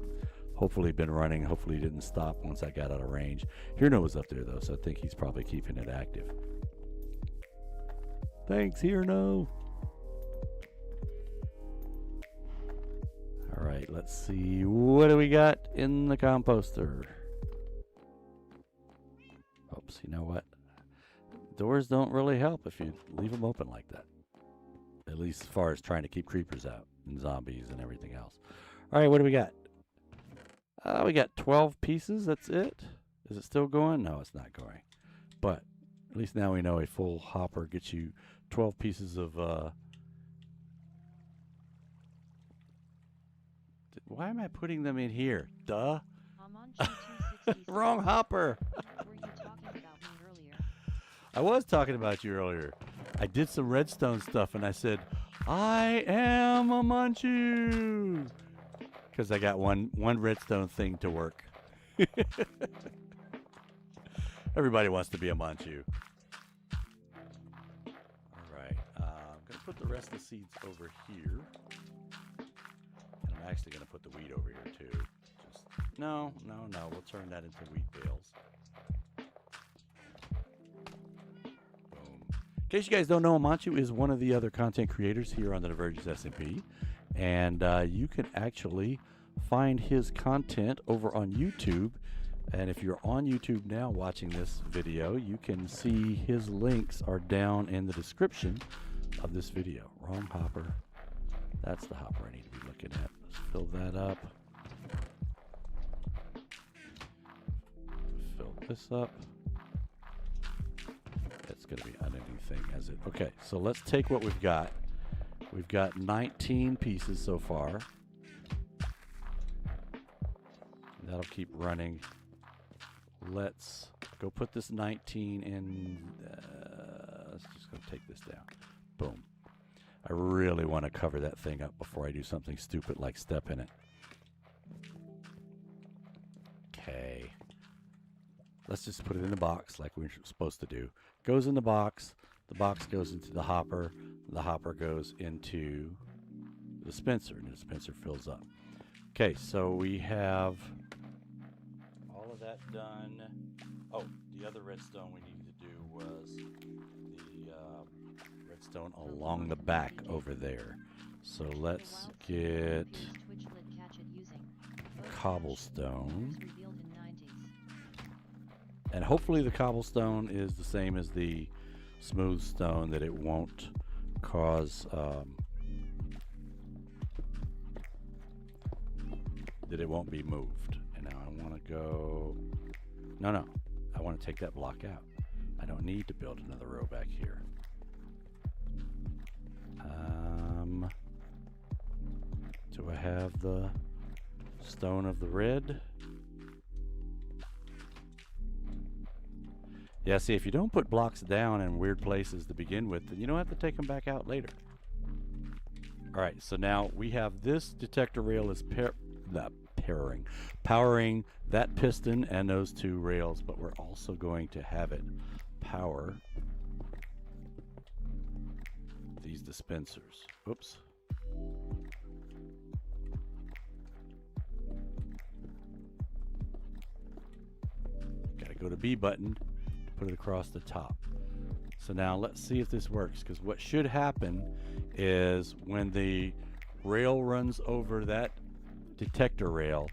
Hopefully been running. Hopefully didn't stop once I got out of range. Hirno was up there though, so I think he's probably keeping it active. Thanks, Hirno. All right, let's see. What do we got in the composter? Oops, you know what? Doors don't really help if you leave them open like that. At least as far as trying to keep creepers out and zombies and everything else. All right, what do we got? We got 12 pieces. That's it. Is it still going? No, it's not going. But at least now we know a full hopper gets you 12 pieces of... Why am I putting them in here? Duh. Wrong hopper. Were you talking about me earlier? I was talking about you earlier. I did some redstone stuff and I said, I am a Manchu. Because I got one redstone thing to work. Everybody wants to be a Manchu. All right. I'm going to put the rest of the seeds over here. And I'm actually going to put the wheat over here too. No. We'll turn that into wheat bales. In case you guys don't know, Amanchu is one of the other content creators here on the Divergence SMP, and you can actually find his content over on YouTube. And if you're on YouTube now watching this video, you can see his links are down in the description of this video. Wrong hopper. That's the hopper I need to be looking at. Let's fill that up. Fill this up. It's going to be underneath thing as it. Okay, so let's take what we've got. We've got 19 pieces so far. That'll keep running. Let's go put this 19 in. Let's just go take this down. Boom. I really want to cover that thing up before I do something stupid like step in it. Okay. Let's just put it in the box like we're supposed to do. Goes in the box goes into the hopper goes into the dispenser, and the dispenser fills up. Okay, so we have all of that done. Oh, the other redstone we needed to do was the redstone along the back over there. So let's get cobblestone. And hopefully the cobblestone is the same as the smooth stone, that it won't cause that it won't be moved. And now I want to go, no, I want to take that block out. I don't need to build another row back here. Do I have the stone of the red? Yeah, see, if you don't put blocks down in weird places to begin with, then you don't have to take them back out later. All right, so now we have this detector rail is powering that piston and those two rails, but we're also going to have it power these dispensers. Oops. Gotta go to B button. Put it across the top. So now let's see if this works, because what should happen is when the rail runs over that detector rail,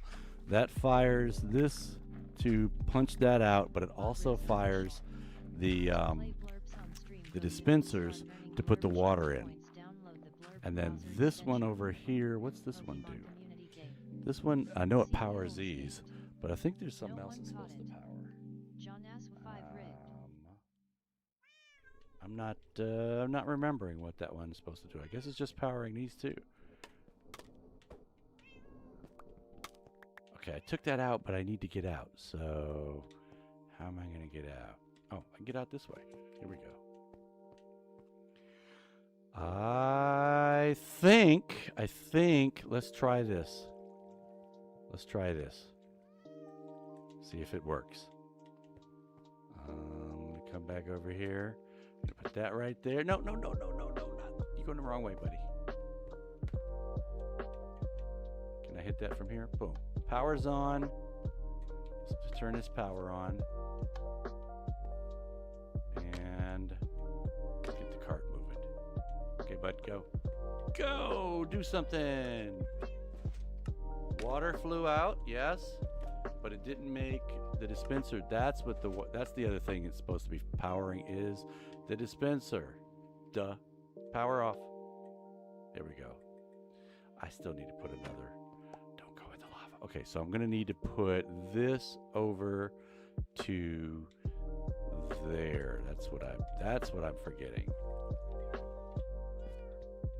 that fires this to punch that out, but it also fires the dispensers to put the water in. And then this one over here, what's this one do? This one, I know it powers these, but I think there's something else it's supposed to power. I'm not remembering what that one is supposed to do. I guess it's just powering these two. Okay, I took that out, but I need to get out. So how am I going to get out? Oh, I can get out this way. Here we go. I think, let's try this. Let's try this. See if it works. Let me come back over here. I'm gonna put that right there. No, not. You're going the wrong way, buddy. Can I hit that from here? Boom. Power's on. Let's turn this power on. And let's get the cart moving. Okay, bud, go. Go! Do something! Water flew out, yes, but it didn't make the dispenser. That's the other thing it's supposed to be powering is the dispenser. Duh. Power off. There we go. I still need to put another. Don't go in the lava. Okay, so I'm gonna need to put this over to there. That's what I'm forgetting.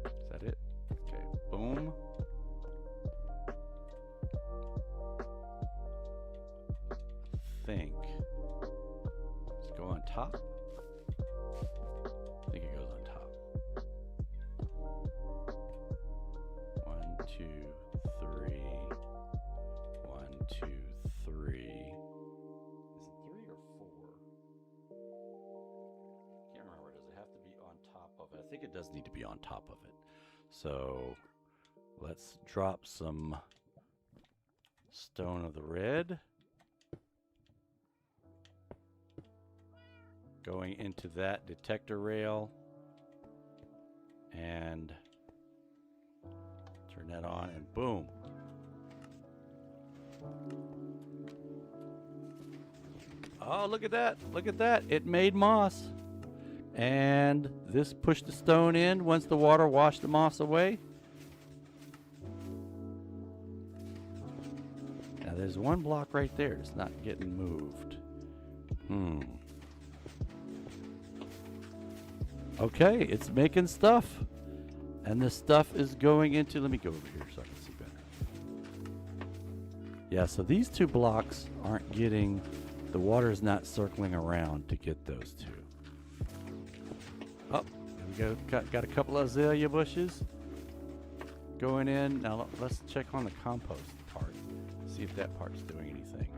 Is that it? Okay. Boom. Think. Does it go on top? I think it goes on top. 1, 2, 3. 1, 2, 3. Is it 3 or 4? Can't remember. Does it have to be on top of it? I think it does need to be on top of it. So let's drop some stone of the red. Going into that detector rail and turn that on and boom. Oh, look at that. Look at that. It made moss. And this pushed the stone in once the water washed the moss away. Now there's one block right there that's not getting moved. Okay, it's making stuff. And this stuff is going into, let me go over here so I can see better. Yeah, so these 2 blocks aren't getting, the water is not circling around to get those 2. Oh, there we go. Got a couple of azalea bushes going in. Now let's check on the compost part. See if that part's doing anything.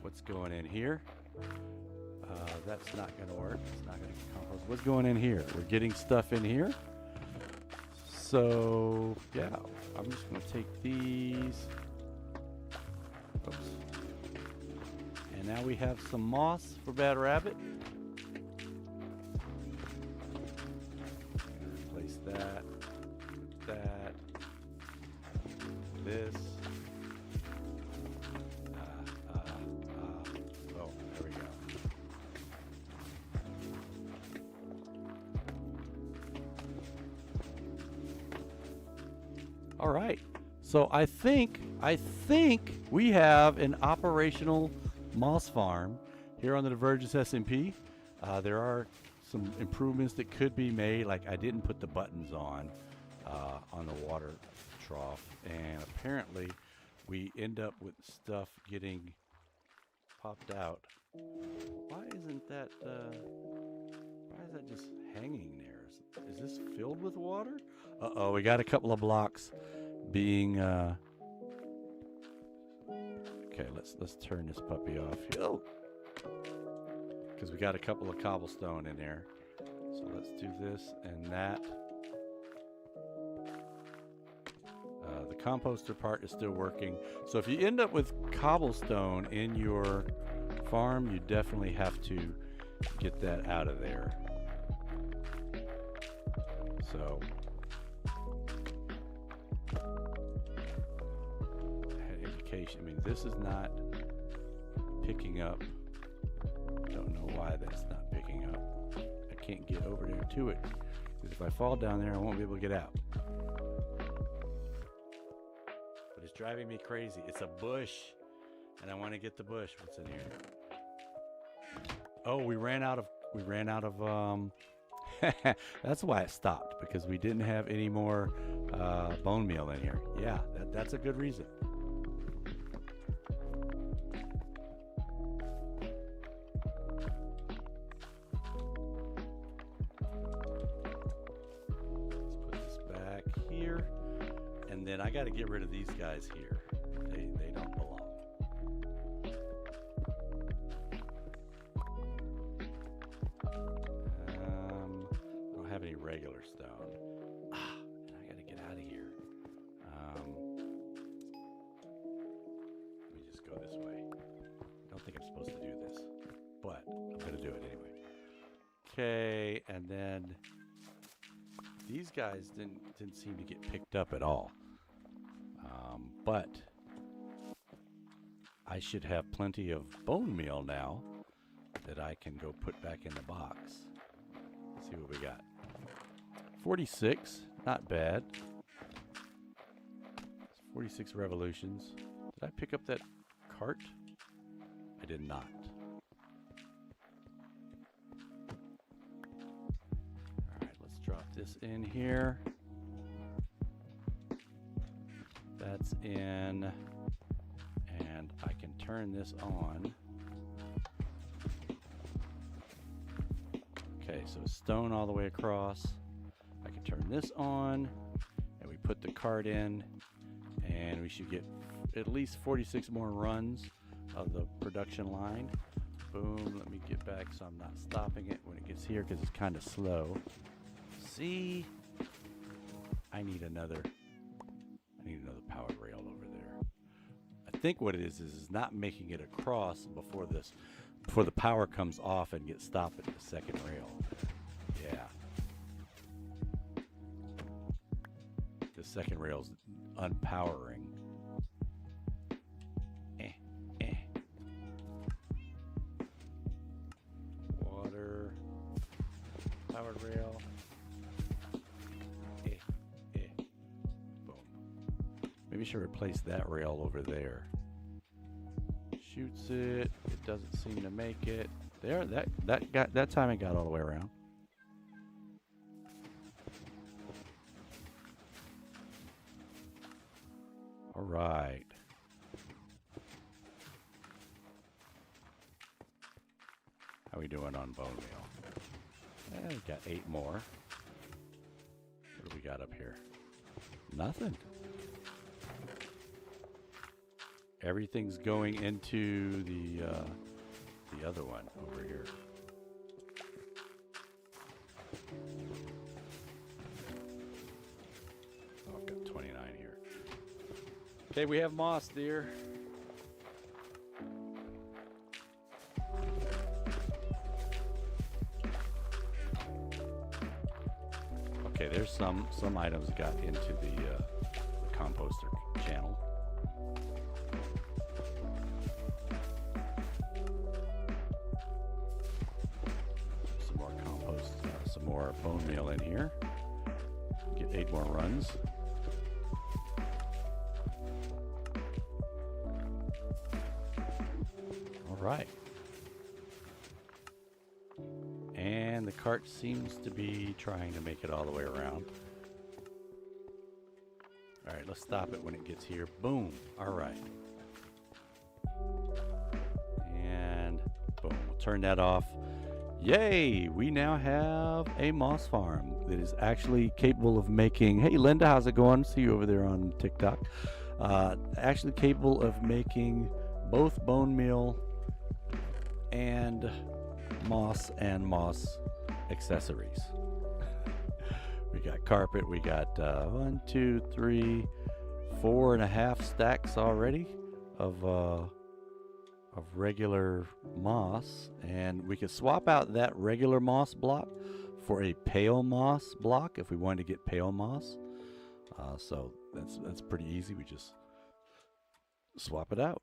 What's going in here? That's not going to work. It's not going to compost. What's going in here? We're getting stuff in here. So, yeah, I'm just going to take these. Oops. And now we have some moss for Badrabbit. Replace that, this. Oh, there we go. All right. So I think we have an operational moss farm here on the Divergence SMP. There are some improvements that could be made, like I didn't put the buttons on the water trough, and apparently we end up with stuff getting popped out. Why isn't that why is that just hanging there? Is this filled with water? Uh-oh, we got a couple of blocks being okay, let's turn this puppy off. Oh, because we got a couple of cobblestone in there. So let's do this and that. The composter part is still working. So if you end up with cobblestone in your farm, you definitely have to get that out of there. So education, I mean, this is not picking up. Don't know why that's not picking up. I can't get over there to it, because if I fall down there I won't be able to get out. But it's driving me crazy. It's a bush and I want to get the bush. What's in here? Oh, we ran out of that's why it stopped, because we didn't have any more bone meal in here. Yeah, that's a good reason. And then I got to get rid of these guys here. They don't belong. I don't have any regular stone. I got to get out of here. Let me just go this way. I don't think I'm supposed to do this, but I'm going to do it anyway. Okay, and then these guys didn't seem to get picked up at all. But I should have plenty of bone meal now that I can go put back in the box. Let's see what we got. 46, not bad. 46 revolutions. Did I pick up that cart? I did not. Alright, let's drop this in here. That's in, and I can turn this on. Okay, so stone all the way across. I can turn this on, and we put the cart in, and we should get at least 46 more runs of the production line. Boom, let me get back so I'm not stopping it when it gets here, because it's kind of slow. See? I need another power rail over there. I think what it is not making it across before the power comes off and gets stopped at the second rail. Yeah. The second rail's unpowering. Water. Powered rail. Maybe we should replace that rail over there. Shoots it. It doesn't seem to make it. There, that time it got all the way around. All right. How we doing on bone meal? We got 8 more. What do we got up here? Nothing. Everything's going into the other one over here. Oh, I've got 29 here. Okay, we have moss, dear. Okay, there's some items got into the composter channel. Some more compost, some more bone meal in here. Get 8 more runs. All right. And the cart seems to be trying to make it all the way around. All right, let's stop it when it gets here. Boom. All right. And boom. We'll turn that off. Yay! We now have a moss farm that is actually capable of making... Hey, Linda, how's it going? See you over there on TikTok. Actually capable of making both bone meal and moss accessories. We got carpet. We got 1, 2, 3, 4.5 stacks already of regular moss, and we could swap out that regular moss block for a pale moss block if we wanted to get pale moss. So that's pretty easy. We just swap it out.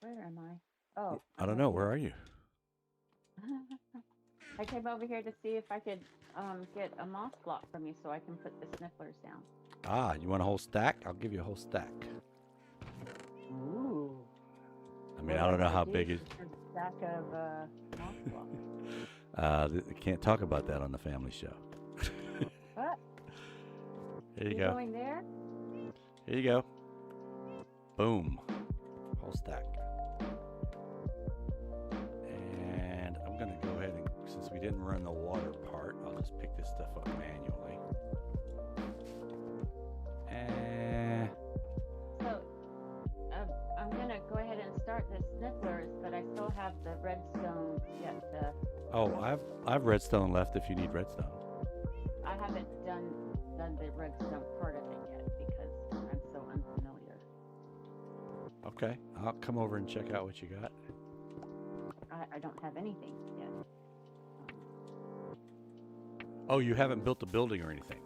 Where am I? Oh, I don't know. Where are you? I came over here to see if I could get a moss block from you so I can put the snifflers down. Ah, you want a whole stack? I'll give you a whole stack. Ooh. I mean, I don't know how big it is. A stack of moss blocks. I can't talk about that on the family show. What? Here you You go. going there? Here you go. Boom. Whole stack. And I'm going to go ahead and, since we didn't run the water part, I'll just pick this stuff up manually. And So, I'm going to go ahead and start the snifflers, but I still have the redstone yet to... oh, I've redstone left if you need redstone. I haven't done the redstone part of it yet because I'm so unfamiliar. Okay, I'll come over and check out what you got. I don't have anything yet. Oh, you haven't built the building or anything?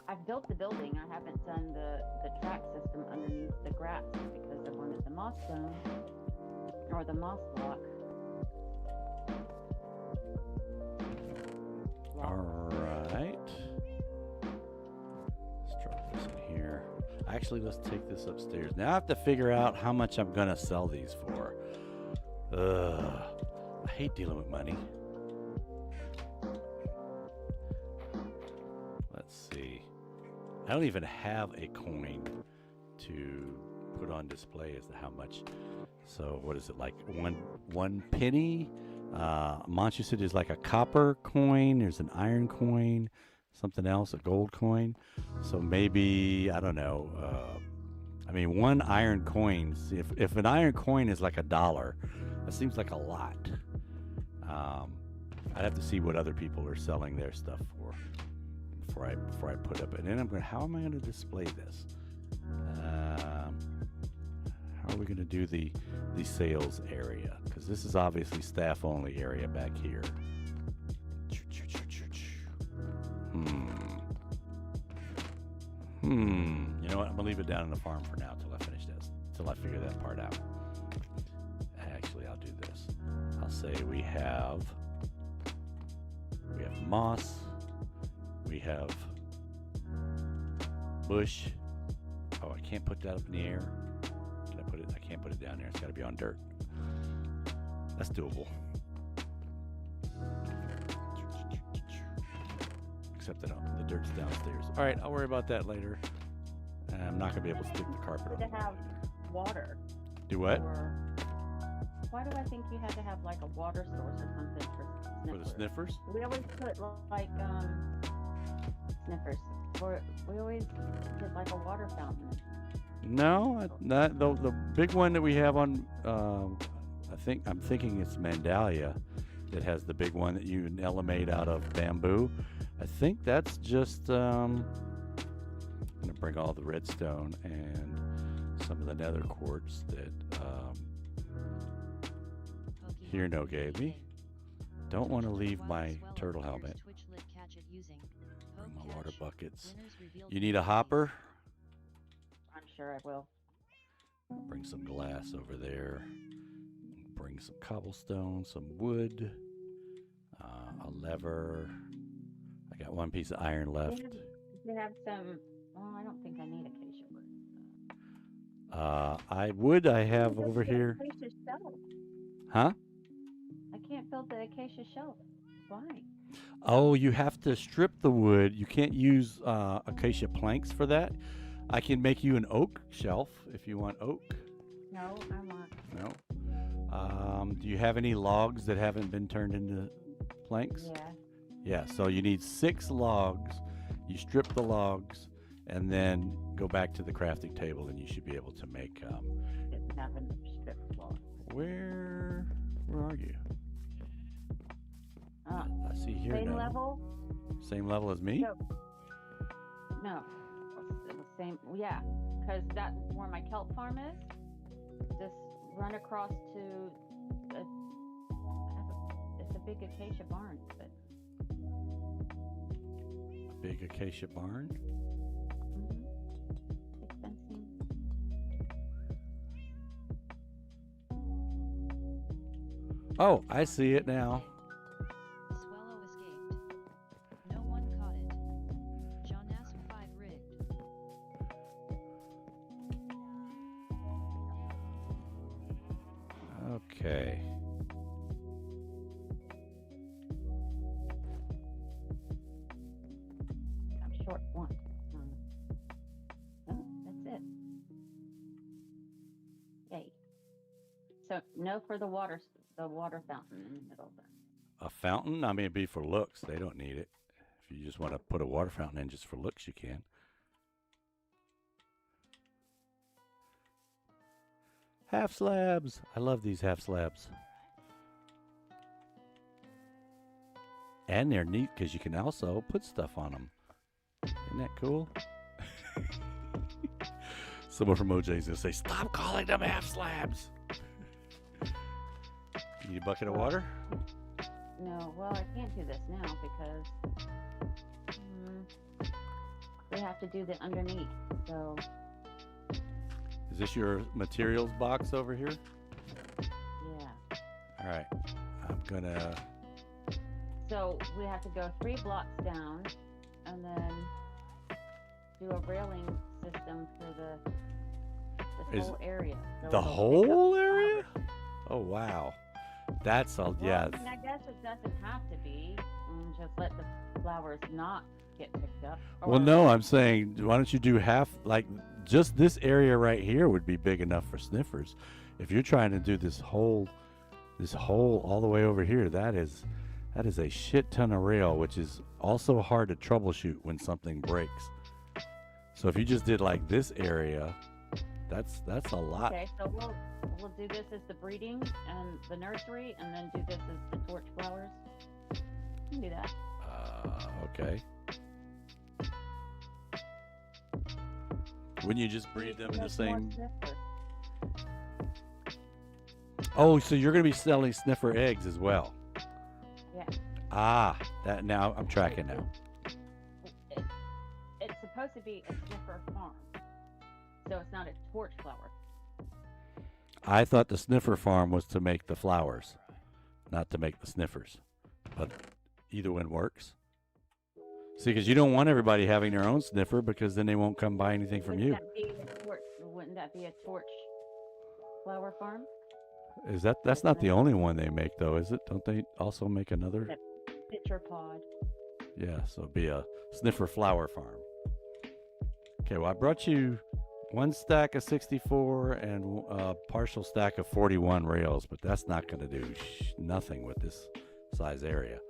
I've built the building. I haven't done the track system underneath the grass because I wanted the moss stone or the moss block. All right. Let's drop this in here. Actually, let's take this upstairs. Now I have to figure out how much I'm going to sell these for. I hate dealing with money. Let's see. I don't even have a coin to put on display as to how much. So what is it, like one penny? Monty said there's like a copper coin. There's an iron coin. Something else, a gold coin. So maybe, I don't know. I mean, one iron coin. If an iron coin is like $1, that seems like a lot. I'd have to see what other people are selling their stuff for before I put up. And then I'm going. How am I going to display this? How are we going to do the sales area? Because this is obviously staff only area back here. You know what? I'm gonna leave it down in the farm for now till I finish this. Till I figure that part out. Actually, I'll do this. I'll say we have moss. We have bush. Oh, I can't put that up in the air. Can I put it? I can't put it down there. It's got to be on dirt. That's doable. Except that the dirt's downstairs. All right, I'll worry about that later. I'm not gonna be able to stick the carpet To on. have water. Do what? Or why do I think you had to have like a water source or something for For the sniffers? sniffers? We always put like sniffers. We always did like a water fountain. No, not the big one that we have on. I'm thinking it's Mandalia that has the big one that you elimate out of bamboo. I think that's just. I'm gonna bring all the redstone and some of the nether quartz that Hirno gave me. Don't want to leave my turtle helmet. Bring my water buckets. You need a hopper? I'm sure I will. Bring some glass over there. Bring some cobblestone, some wood, a lever. I got one piece of iron left. They have some. Well, I don't think I need acacia wood. I have over here. Acacia shelf. Huh? I can't build the acacia shelf. Why? Oh, you have to strip the wood. You can't use acacia planks for that. I can make you an oak shelf if you want oak. No, I want. No. Do you have any logs that haven't been turned into planks? Yeah. Yeah, so you need 6 logs. You strip the logs and then go back to the crafting table and you should be able to make Didn't have enough stripped log. Where are you? I see here Same now. level? Same level as me? No. It's the same. Yeah, because that's where my kelp farm is. Just run across to. It's a big acacia barn, but. Big acacia barn? Big fencing. Oh, I see it now. Swallow escaped. No one caught it. Jonas 5 rigged. Okay. I'm short one. Oh, that's it. Yay. So no for the water fountain in the middle then. A fountain? I mean, it'd be for looks. They don't need it. If you just want to put a water fountain in just for looks, you can. Half slabs. I love these half slabs. And they're neat because you can also put stuff on them. Isn't that cool? Someone from OJ's going to say, stop calling them half slabs. You need a bucket of water? No, well, I can't do this now because we have to do the underneath. So Is this your materials box over here? yeah. All right. I'm going to... So we have to go 3 blocks down and then do a railing system for this whole area. So The it'll pick up whole the area? flowers. Oh, wow. That's all, yeah. Well, I mean, I guess it doesn't have to be. Just let the flowers not get picked up. Well, no, I'm saying, why don't you do half, like, just this area right here would be big enough for sniffers. If you're trying to do this whole all the way over here, that is a shit ton of rail, which is also hard to troubleshoot when something breaks. So if you just did like this area, that's a lot. Okay, so we'll do this as the breeding and the nursery, and then do this as the torch flowers. You can do that. Okay. Wouldn't you just breed them in the That's more same? sniffer. Oh, so you're going to be selling sniffer eggs as well? Yeah. Ah, that now I'm tracking now. It's supposed to be a sniffer farm, so it's not a torch flower. I thought the sniffer farm was to make the flowers, not to make the sniffers. But either one works. See, because you don't want everybody having their own sniffer because then they won't come buy anything from you. Wouldn't that be a torch flower farm? Is that's not the only one they make though, is it? Don't they also make another? That pitcher pod. Yeah, so it'd be a Sniffer Flower Farm. Okay, well I brought you one stack of 64 and a partial stack of 41 rails, but that's not going to do nothing with this size area.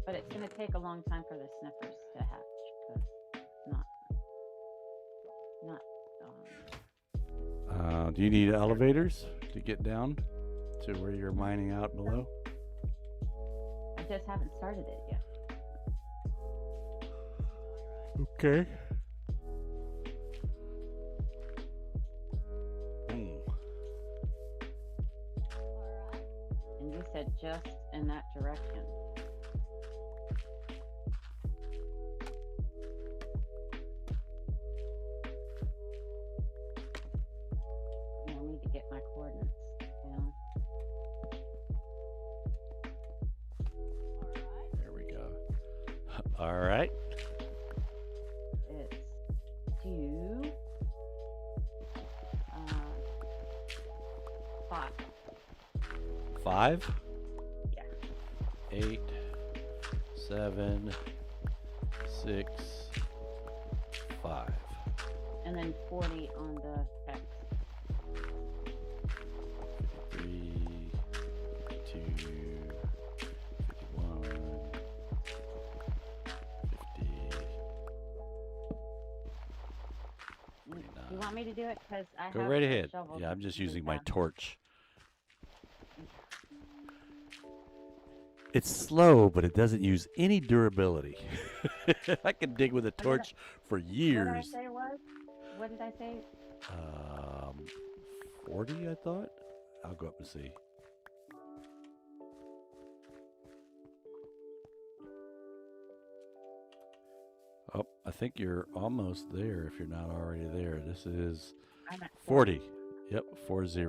But it's going to take a long time for the sniffers to hatch, because do you need elevators to get down to where you're mining out below? I just haven't started it yet. Okay. Boom. And you said just in that direction. I need to get my coordinates down. There we go. All right. It's due 5. 5? Yeah. 8, 7, 6, 5. And then 40 on the X. 53, 52, 51, 50. You want me to do it? Because I Go have right the ahead. shovel Yeah, I'm just to using my down. torch. It's slow, but it doesn't use any durability. I can dig with a torch for What did I years. say it was? What did I say? 40, I thought. I'll go up and see. Oh, I think you're almost there if you're not already there. This is I'm at 40. Yep, 40.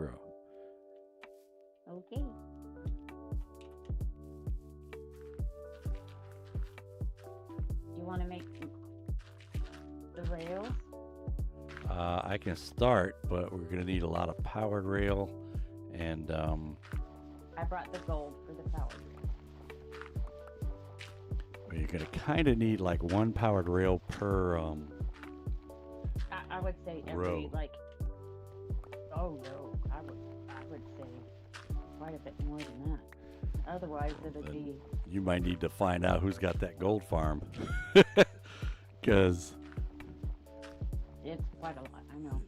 Okay. You want to make the rails? I can start, but we're going to need a lot of powered rail, and I brought the gold for the power rail. you're going to kind of need like one powered rail per I would say every row. Oh no, I would say quite a bit more than that. Otherwise, it'd be. You might need to find out who's got that gold farm, because It's quite a lot. I know.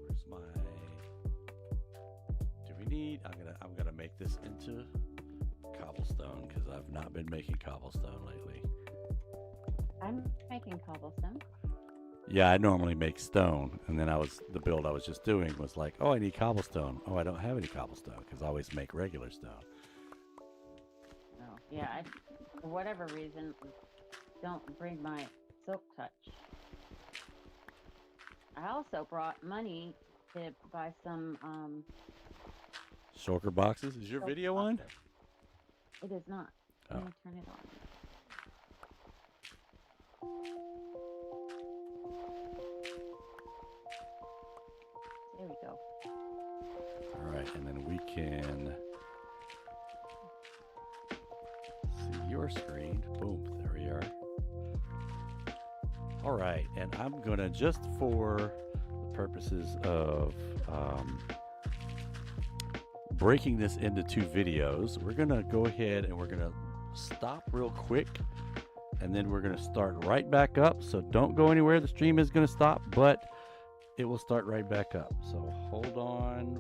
where's my? Do we need? I'm gonna make this into cobblestone because I've not been making cobblestone lately. I'm making cobblestone. Yeah, I normally make stone, and then the build I was just doing was like, oh, I need cobblestone. Oh, I don't have any cobblestone because I always make regular stone. Oh, yeah. For whatever reason, don't bring my silk touch. I also brought money to buy some. Shulker boxes. Is your Shulker video on? boxes. It is not. Oh. Let me turn it on. There we go. All right, and then we can see your screen. Boom, there we are. All right, and I'm gonna, just for the purposes of breaking this into 2 videos, we're gonna go ahead and we're gonna stop real quick, and then we're gonna start right back up. So don't go anywhere. The stream is gonna stop, but it will start right back up. So hold on